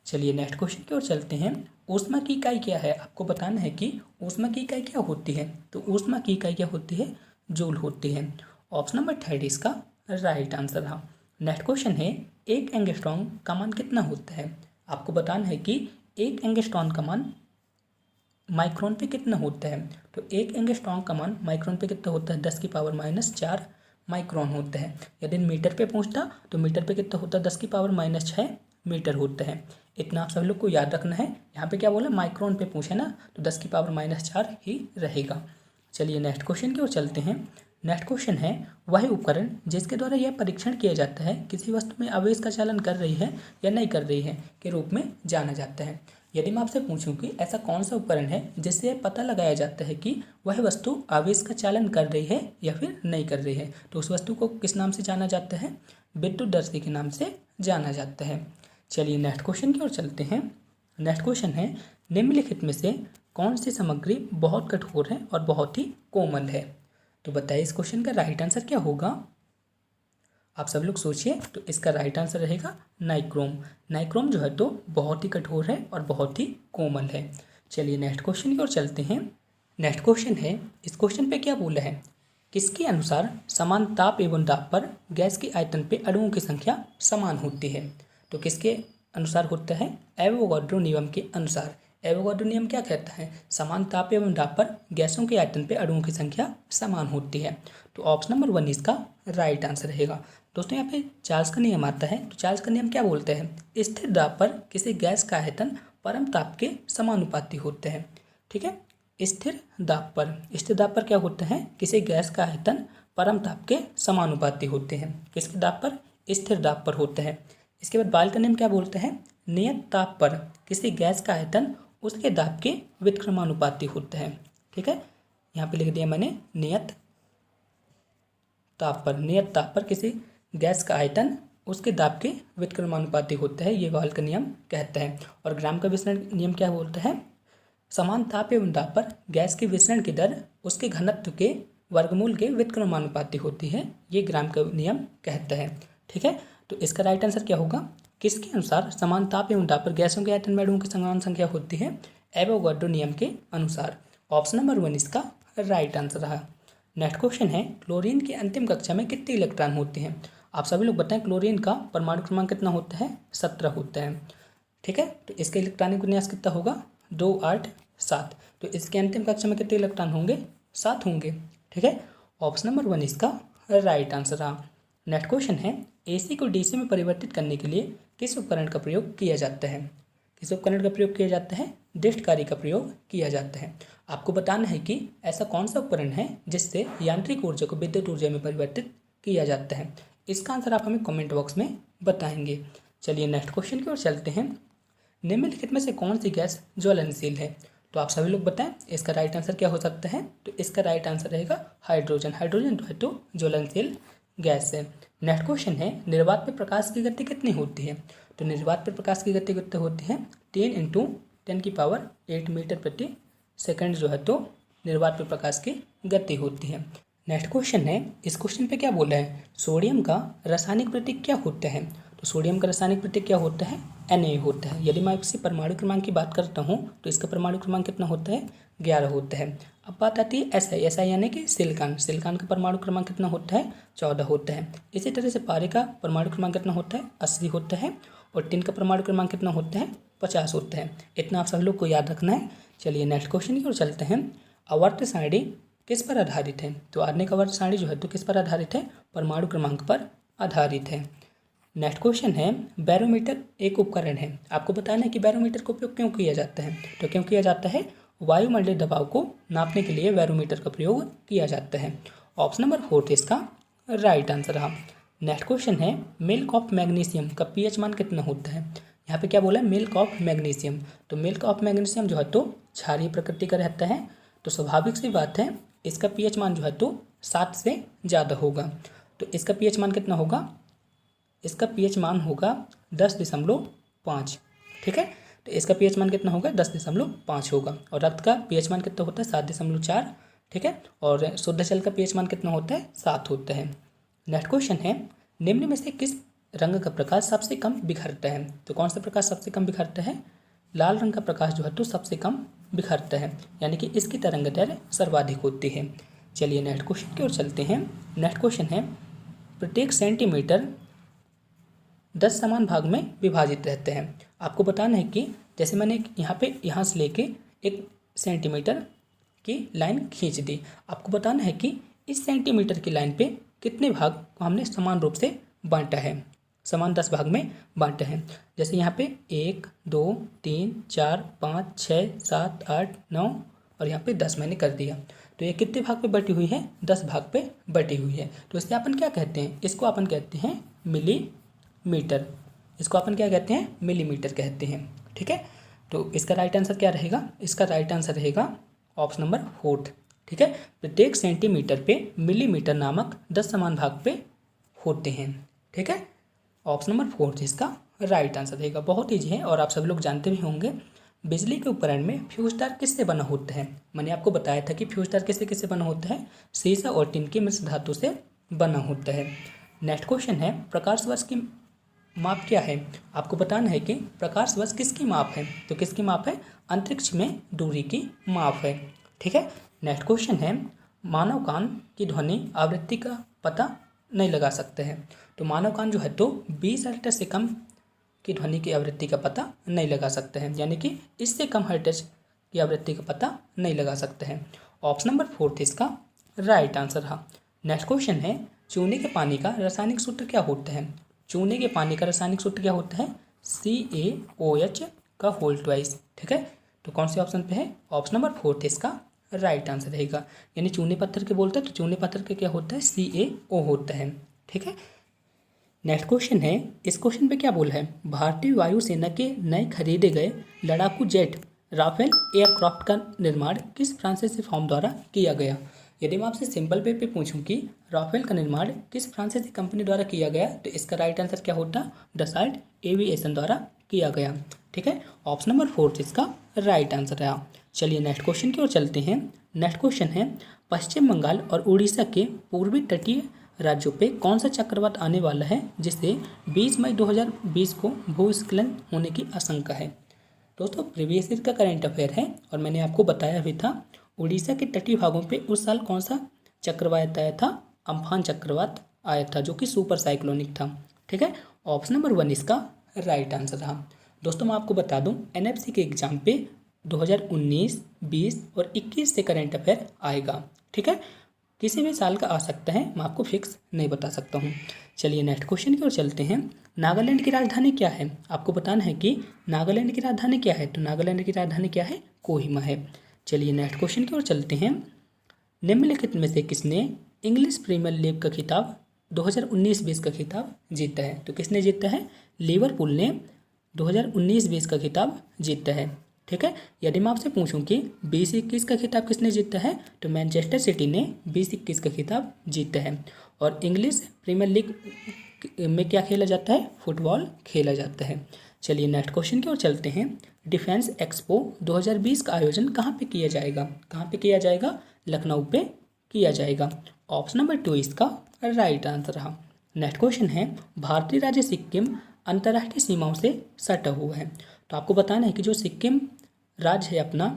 चलिए नेक्स्ट क्वेश्चन की ओर चलते हैं। ऊष्मा की इकाई क्या है, आपको बताना है कि ऊष्मा की इकाई क्या होती है। तो ऊष्मा की इकाई क्या होती है, जूल होती है। ऑप्शन नंबर 3 इसका राइट आंसर रहा। नेक्स्ट क्वेश्चन है, एक एंगस्ट्रॉम का मान कितना होता है। आपको बताना है कि एक एंगस्ट्रॉम का मान माइक्रोन पे कितना होता है। तो एक एंगस्ट्रॉम का मान माइक्रोन पे कितना होता है, 10⁻⁻4 माइक्रोन होता है। यदि मीटर पे पूछता तो मीटर पे कितना होता है, 10⁻6 मीटर होता है। इतना आप सभी लोग को याद रखना है। यहाँ पे क्या बोला, माइक्रोन पे पूछे ना, तो 10⁻4 ही रहेगा। चलिए नेक्स्ट क्वेश्चन की ओर चलते हैं। नेक्स्ट क्वेश्चन है, वह उपकरण जिसके द्वारा यह परीक्षण किया जाता है किसी वस्तु में आवेश का चालन कर रही है या नहीं कर रही है के रूप में जाना जाता है। यदि मैं आपसे पूछूं कि ऐसा कौन सा उपकरण है जिससे यह पता लगाया जाता है कि वह वस्तु आवेश का चालन कर रही है या फिर नहीं कर रही है, तो उस वस्तु को किस नाम से जाना जाता है, विद्युतदर्शी के नाम से जाना जाता है। चलिए नेक्स्ट क्वेश्चन की ओर चलते हैं। नेक्स्ट क्वेश्चन है, निम्नलिखित में से कौन सी सामग्री बहुत कठोर है और बहुत ही कोमल है। तो बताइए इस क्वेश्चन का राइट आंसर क्या होगा। आप सब लोग सोचिए। तो इसका राइट आंसर रहेगा नाइक्रोम। नाइक्रोम जो है तो बहुत ही कठोर है और बहुत ही कोमल है। चलिए नेक्स्ट क्वेश्चन की ओर चलते हैं। नेक्स्ट क्वेश्चन है, इस क्वेश्चन पे क्या बोला है, किसके अनुसार समान ताप एवं दाब पर गैस के आयतन पे अणुओं की संख्या समान होती है। तो किसके अनुसार होता है, एवोगाड्रो नियम के अनुसार। एवोगाड्रो नियम क्या कहता है, समान ताप एवं दाब पर गैसों के आयतन पे अणुओं की संख्या समान होती है। तो ऑप्शन नंबर 1 इसका राइट आंसर रहेगा। दोस्तों यहाँ पे चार्ल्स का नियम आता है। तो चार्ल्स का नियम क्या बोलते हैं, स्थिर दाब पर किसी गैस का आयतन परम ताप के समानुपाती होते हैं। ठीक है, स्थिर दाब पर क्या होता है, किसी गैस का आयतन परम ताप के समानुपाती होते हैं। किसके दाब पर, स्थिर दाब पर होते हैं। इसके बाद बायल का नियम क्या बोलते हैं, नियत ताप पर किसी गैस का आयतन उसके दाब के व्युत्क्रमानुपाती होते हैं। ठीक है, यहाँ पे लिख दिया मैंने नियत ताप पर, नियत ताप पर किसी गैस का आयतन उसके दाब के व्युत्क्रमानुपाती होता है, ये गॉल का नियम कहता है। और ग्राम का विसरण नियम क्या बोलता है? समान ताप एवं दाब पर गैस के विसरण की दर उसके घनत्व के वर्गमूल के व्युत्क्रमानुपाती होती है, ये ग्राम का नियम कहता है। ठीक है, तो इसका राइट आंसर क्या होगा? किसके अनुसार समान ताप एवं दाब पर गैसों के आयतन में अणुओं की समान संख्या होती है? एवोगाड्रो नियम के अनुसार। ऑप्शन नंबर 1 इसका राइट आंसर रहा। नेक्स्ट क्वेश्चन है, क्लोरीन की अंतिम कक्षा में कितने इलेक्ट्रॉन होते हैं? आप सभी लोग बताएं, क्लोरीन का परमाणु क्रमांक कितना होता है? 17 होता है। ठीक है, तो इसका इलेक्ट्रॉनिक विन्यास कितना होगा? 2 8 7। तो इसके अंतिम कक्षा में कितने इलेक्ट्रॉन होंगे? 7 होंगे। ठीक है, ऑप्शन नंबर 1 इसका राइट आंसर रहा। नेक्स्ट क्वेश्चन है, एसी को डीसी में परिवर्तित करने के लिए किस उपकरण का प्रयोग किया जाता है? किस उपकरण का प्रयोग किया जाता है? डिस्टकारी का प्रयोग किया जाता है। आपको बताना है कि ऐसा कौन सा उपकरण है जिससे यांत्रिक ऊर्जा को विद्युत ऊर्जा में परिवर्तित किया जाता है। इसका आंसर आप हमें कमेंट बॉक्स में बताएंगे। चलिए नेक्स्ट क्वेश्चन की ओर चलते हैं। निम्नलिखित में से कौन सी गैस ज्वलनशील है? तो आप सभी लोग बताएं, इसका राइट आंसर क्या हो सकता है? तो इसका राइट आंसर रहेगा हाइड्रोजन। हाइड्रोजन तो ज्वलनशील गैस है। नेक्स्ट क्वेश्चन है, निर्वात में प्रकाश की गति कितनी होती है? तो निर्वात पर प्रकाश की गति कितनी होती है? 10 × 10⁸ मीटर प्रति सेकंड जो है तो निर्वात पर प्रकाश की गति होती है। नेक्स्ट क्वेश्चन है, इस क्वेश्चन पे क्या बोला है? सोडियम का रासायनिक प्रतीक क्या होता है? तो सोडियम का रासायनिक प्रतीक क्या होता है? Na होता है। यदि मैं इससे परमाणु क्रमांक की बात करता हूँ तो इसका परमाणु क्रमांक कितना होता है? 11 होता है। अब बात आती है SI यानी कि सिलिकॉन। सिलिकॉन का परमाणु क्रमांक कितना होता है? 14 होता है। इसी तरह से पारे का परमाणु क्रमांक कितना होता है? 80 होता है। और टिन का परमाणु क्रमांक कितना होता है? 50 होता है। इतना आप सब लोग को याद रखना है। चलिए नेक्स्ट क्वेश्चन की ओर चलते हैं। आवर्त सारणी किस पर आधारित है? तो आधुनिक आवर्त सारणी जो है तो किस पर आधारित है? परमाणु क्रमांक पर आधारित है। नेक्स्ट क्वेश्चन है, बैरोमीटर एक उपकरण है। आपको बताना है कि बैरोमीटर का उपयोग क्यों किया जाता है? तो क्यों किया जाता है? वायुमंडलीय दबाव को नापने के लिए बैरोमीटर का प्रयोग किया जाता है। ऑप्शन नंबर 4 इसका राइट आंसर रहा। नेक्स्ट क्वेश्चन है, मिल्क ऑफ मैग्नीशियम का पीएच मान कितना होता है? यहाँ पे क्या बोला है? Milk of magnesium. तो मिल्क ऑफ मैग्नीशियम जो है तो क्षारीय प्रकृति का रहता है, तो स्वाभाविक सी बात है इसका पीएच मान जो है तो 7 से ज़्यादा होगा। तो इसका पीएच मान कितना होगा? इसका पीएच मान होगा 10.5। ठीक है, तो इसका पीएच मान कितना होगा? 10.5 होगा। और रक्त का पीएच मान कितना होता है? 7.4। ठीक है, और शुद्ध जल का पीएच मान कितना होता है? 7 होता है। नेक्स्ट क्वेश्चन है, निम्न में से किस रंग का प्रकाश सबसे कम बिखरता है? तो कौन सा प्रकाश सबसे कम बिखरता है? लाल रंग का प्रकाश जो है तो सबसे कम बिखरता है, यानी कि इसकी तरंगदैर्घ्य सर्वाधिक होती है। चलिए नेक्स्ट क्वेश्चन की ओर चलते हैं। नेक्स्ट क्वेश्चन है, प्रत्येक सेंटीमीटर 10 समान भाग में विभाजित रहते हैं। आपको बताना है कि जैसे मैंने यहाँ से लेके 1 सेंटीमीटर की लाइन खींच दी। आपको बताना है कि इस सेंटीमीटर की लाइन पे कितने भाग को हमने समान रूप से बांटा है, समान 10 भाग में बांटा है। जैसे यहाँ पे 1 2 3 4 5 6 7 8 9 और यहाँ पे 10 मैंने कर दिया। तो ये कितने भाग पे बटी हुई है? 10 भाग पे बटी हुई है। तो इसे अपन क्या कहते हैं? इसको अपन कहते हैं मिलीमीटर। इसको अपन क्या कहते हैं? मिलीमीटर कहते हैं। ठीक है, तो इसका राइट आंसर क्या रहेगा? इसका राइट आंसर रहेगा ऑप्शन नंबर 4। ठीक है, प्रत्येक सेंटीमीटर पे मिलीमीटर नामक 10 समान भाग पे होते हैं। ठीक है, ऑप्शन नंबर 4 इसका राइट आंसर रहेगा। बहुत ईजी है और आप सभी लोग जानते भी होंगे। बिजली के उपकरण में फ्यूज तार किससे बना होता है? मैंने आपको बताया था कि फ्यूज तार किससे किससे बना होता है? सीसा और टिन की मिश्र धातु से बना होता है। नेक्स्ट क्वेश्चन है, प्रकाश वर्ष की माप क्या है? आपको बताना है कि प्रकाश वर्ष किसकी माप है? तो किसकी माप है? अंतरिक्ष में दूरी की माप है। ठीक है, नेक्स्ट क्वेश्चन है, मानव कान की ध्वनि आवृत्ति का पता नहीं लगा सकते हैं। तो मानव कान जो है तो 20 हर्ट्ज से कम की ध्वनि की आवृत्ति का पता नहीं लगा सकते हैं, यानी कि इससे कम हर्ट्ज की आवृत्ति का पता नहीं लगा सकते हैं। ऑप्शन नंबर 4 इसका राइट आंसर रहा। नेक्स्ट क्वेश्चन है, चूने के पानी का रासायनिक सूत्र क्या होता है? चूने के पानी का रासायनिक सूत्र क्या होता है? CaOH का होल ट्वाइस। ठीक है, तो कौन से ऑप्शन पे है? ऑप्शन नंबर 4 इसका राइट आंसर रहेगा। यानी चूने पत्थर के बोलते हैं तो चूने पत्थर के क्या होता है? CaO होता है। ठीक है, नेक्स्ट क्वेश्चन है, इस क्वेश्चन पे क्या बोला है? भारतीय वायुसेना के नए खरीदे गए लड़ाकू जेट राफेल एयरक्राफ्ट का निर्माण किस फ्रांसीसी फर्म द्वारा किया गया? यदि मैं आपसे सिंपल वे पे पूछूं कि राफेल का निर्माण किस फ्रांसीसी कंपनी द्वारा किया गया, तो इसका राइट आंसर क्या होता? डसॉल्ट एविएशन द्वारा किया गया। ठीक है, ऑप्शन नंबर 4 इसका राइट आंसर है। चलिए नेक्स्ट क्वेश्चन की ओर चलते हैं। नेक्स्ट क्वेश्चन है, पश्चिम बंगाल और उड़ीसा के पूर्वी तटीय राज्यों पे कौन सा चक्रवात आने वाला है जिससे 20 मई 2020 को भूस्खलन होने की आशंका है? दोस्तों प्रीवियस ईयर का करंट अफेयर है और मैंने आपको बताया भी था उड़ीसा के तटीय भागों पे उस साल कौन सा चक्रवात आया था? अम्फान चक्रवात आया था, जो कि सुपर साइक्लोनिक था। ठीक है, ऑप्शन नंबर 1 इसका राइट आंसर था। दोस्तों मैं आपको बता दूं एनएफसी के एग्जाम पे 2019, 20 और 21 से करंट अफेयर आएगा। ठीक है, किसी भी साल का आ सकता है, मैं आपको फिक्स नहीं बता सकता हूँ। चलिए नेक्स्ट क्वेश्चन की ओर चलते हैं। नागालैंड की राजधानी क्या है? आपको बताना है कि नागालैंड की राजधानी क्या है। तो नागालैंड की राजधानी क्या है? कोहिमा है। चलिए नेक्स्ट क्वेश्चन की ओर चलते हैं। निम्नलिखित में से किसने इंग्लिश प्रीमियर लीग का खिताब 2019-20 का खिताब जीता है? तो किसने जीता है? लिवरपूल ने 2019-20 का खिताब जीता है। ठीक है, यदि मैं आपसे पूछूं कि 2021 का खिताब किसने जीता है, तो मैनचेस्टर सिटी ने 2021 का खिताब जीता है। और इंग्लिश प्रीमियर लीग में क्या खेला जाता है? फुटबॉल खेला जाता है। चलिए नेक्स्ट क्वेश्चन की ओर चलते हैं। डिफेंस एक्सपो 2020 का आयोजन कहाँ पे किया जाएगा? कहाँ पे किया जाएगा? लखनऊ पे किया जाएगा। ऑप्शन नंबर 2 इसका राइट आंसर रहा। नेक्स्ट क्वेश्चन है, भारतीय राज्य सिक्किम अंतर्राष्ट्रीय सीमाओं से सटा हुआ है। तो आपको बताना है कि जो सिक्किम राज्य है अपना,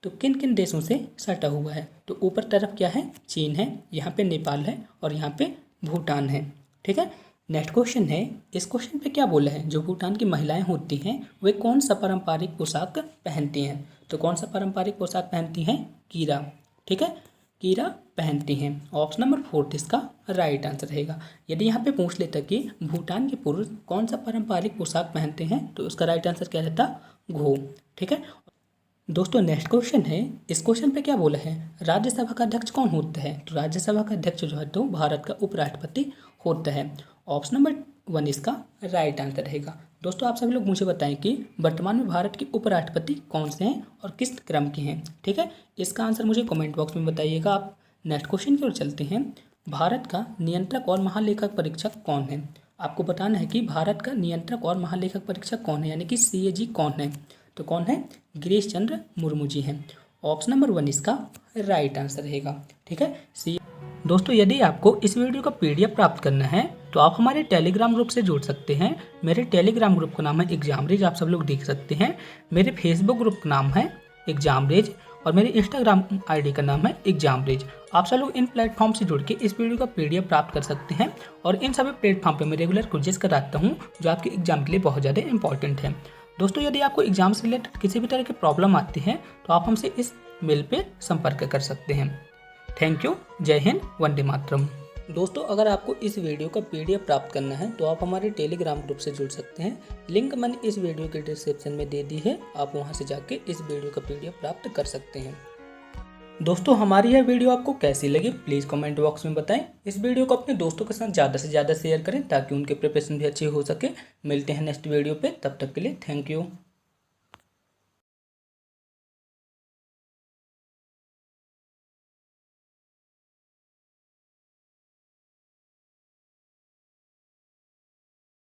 तो किन किन देशों से सटा हुआ है? तो ऊपर तरफ क्या है? चीन है, यहाँ पे नेपाल है और यहाँ पे भूटान है। ठीक है, नेक्स्ट क्वेश्चन है, इस क्वेश्चन पे क्या बोला है? जो भूटान की महिलाएं होती हैं वे कौन सा पारंपरिक पोशाक पहनती हैं? तो कौन सा पारंपरिक पोशाक पहनती हैं? कीरा। ठीक है, कीरा पहनती हैं। ऑप्शन नंबर 4 इसका राइट आंसर रहेगा। यदि यहाँ पे पूछ लेता कि भूटान के पुरुष कौन सा पारंपरिक पोशाक पहनते हैं, तो उसका राइट आंसर क्या रहता? घो। ठीक है दोस्तों, नेक्स्ट क्वेश्चन है। इस क्वेश्चन पे क्या बोला है? राज्यसभा का अध्यक्ष कौन होता है? तो राज्यसभा का अध्यक्ष जो है तो भारत का उपराष्ट्रपति होता है। ऑप्शन नंबर 1 इसका राइट आंसर रहेगा। दोस्तों आप सभी लोग मुझे बताएं कि वर्तमान में भारत के उपराष्ट्रपति कौन से हैं और किस क्रम के हैं। ठीक है, इसका आंसर मुझे कमेंट बॉक्स में बताइएगा आप। नेक्स्ट क्वेश्चन की ओर चलते हैं। भारत का नियंत्रक और महालेखक परीक्षक कौन है? आपको बताना है कि भारत का नियंत्रक और महालेखक परीक्षक कौन है, यानी कि CAG कौन है? तो कौन है? गिरीश चंद्र मुर्मू जी हैं। ऑप्शन नंबर 1 इसका राइट आंसर रहेगा। ठीक है दोस्तों, यदि आपको इस वीडियो का PDF प्राप्त करना है तो आप हमारे टेलीग्राम ग्रुप से जुड़ सकते हैं। मेरे टेलीग्राम ग्रुप का नाम है एग्जाम रेज, आप सब लोग देख सकते हैं। मेरे फेसबुक ग्रुप का नाम है एग्जाम रेज और मेरे इंस्टाग्राम ID का नाम है एग्जाम रेज। आप सब लोग इन प्लेटफॉर्म से जुड़ के इस वीडियो का PDF प्राप्त कर सकते हैं। और इन सभी प्लेटफॉर्म पर मैं रेगुलर क्विज़ेस कराता हूँ जो आपके एग्जाम के लिए बहुत ज़्यादा इंपॉर्टेंट है। दोस्तों यदि आपको एग्जाम से रिलेटेड किसी भी तरह की प्रॉब्लम आती है तो आप हमसे इस मेल पे संपर्क कर सकते हैं। थैंक यू, जय हिंद, वंदे मातरम। दोस्तों अगर आपको इस वीडियो का PDF प्राप्त करना है तो आप हमारे टेलीग्राम ग्रुप से जुड़ सकते हैं। लिंक मैंने इस वीडियो के डिस्क्रिप्शन में दे दी है, आप वहां से जाके इस वीडियो का PDF प्राप्त कर सकते हैं। दोस्तों हमारी यह वीडियो आपको कैसी लगी प्लीज़ कमेंट बॉक्स में बताएं। इस वीडियो को अपने दोस्तों के साथ ज़्यादा से ज़्यादा शेयर करें ताकि उनके प्रिपरेशन भी अच्छी हो सके। मिलते हैं नेक्स्ट वीडियो पे, तब तक के लिए थैंक यू।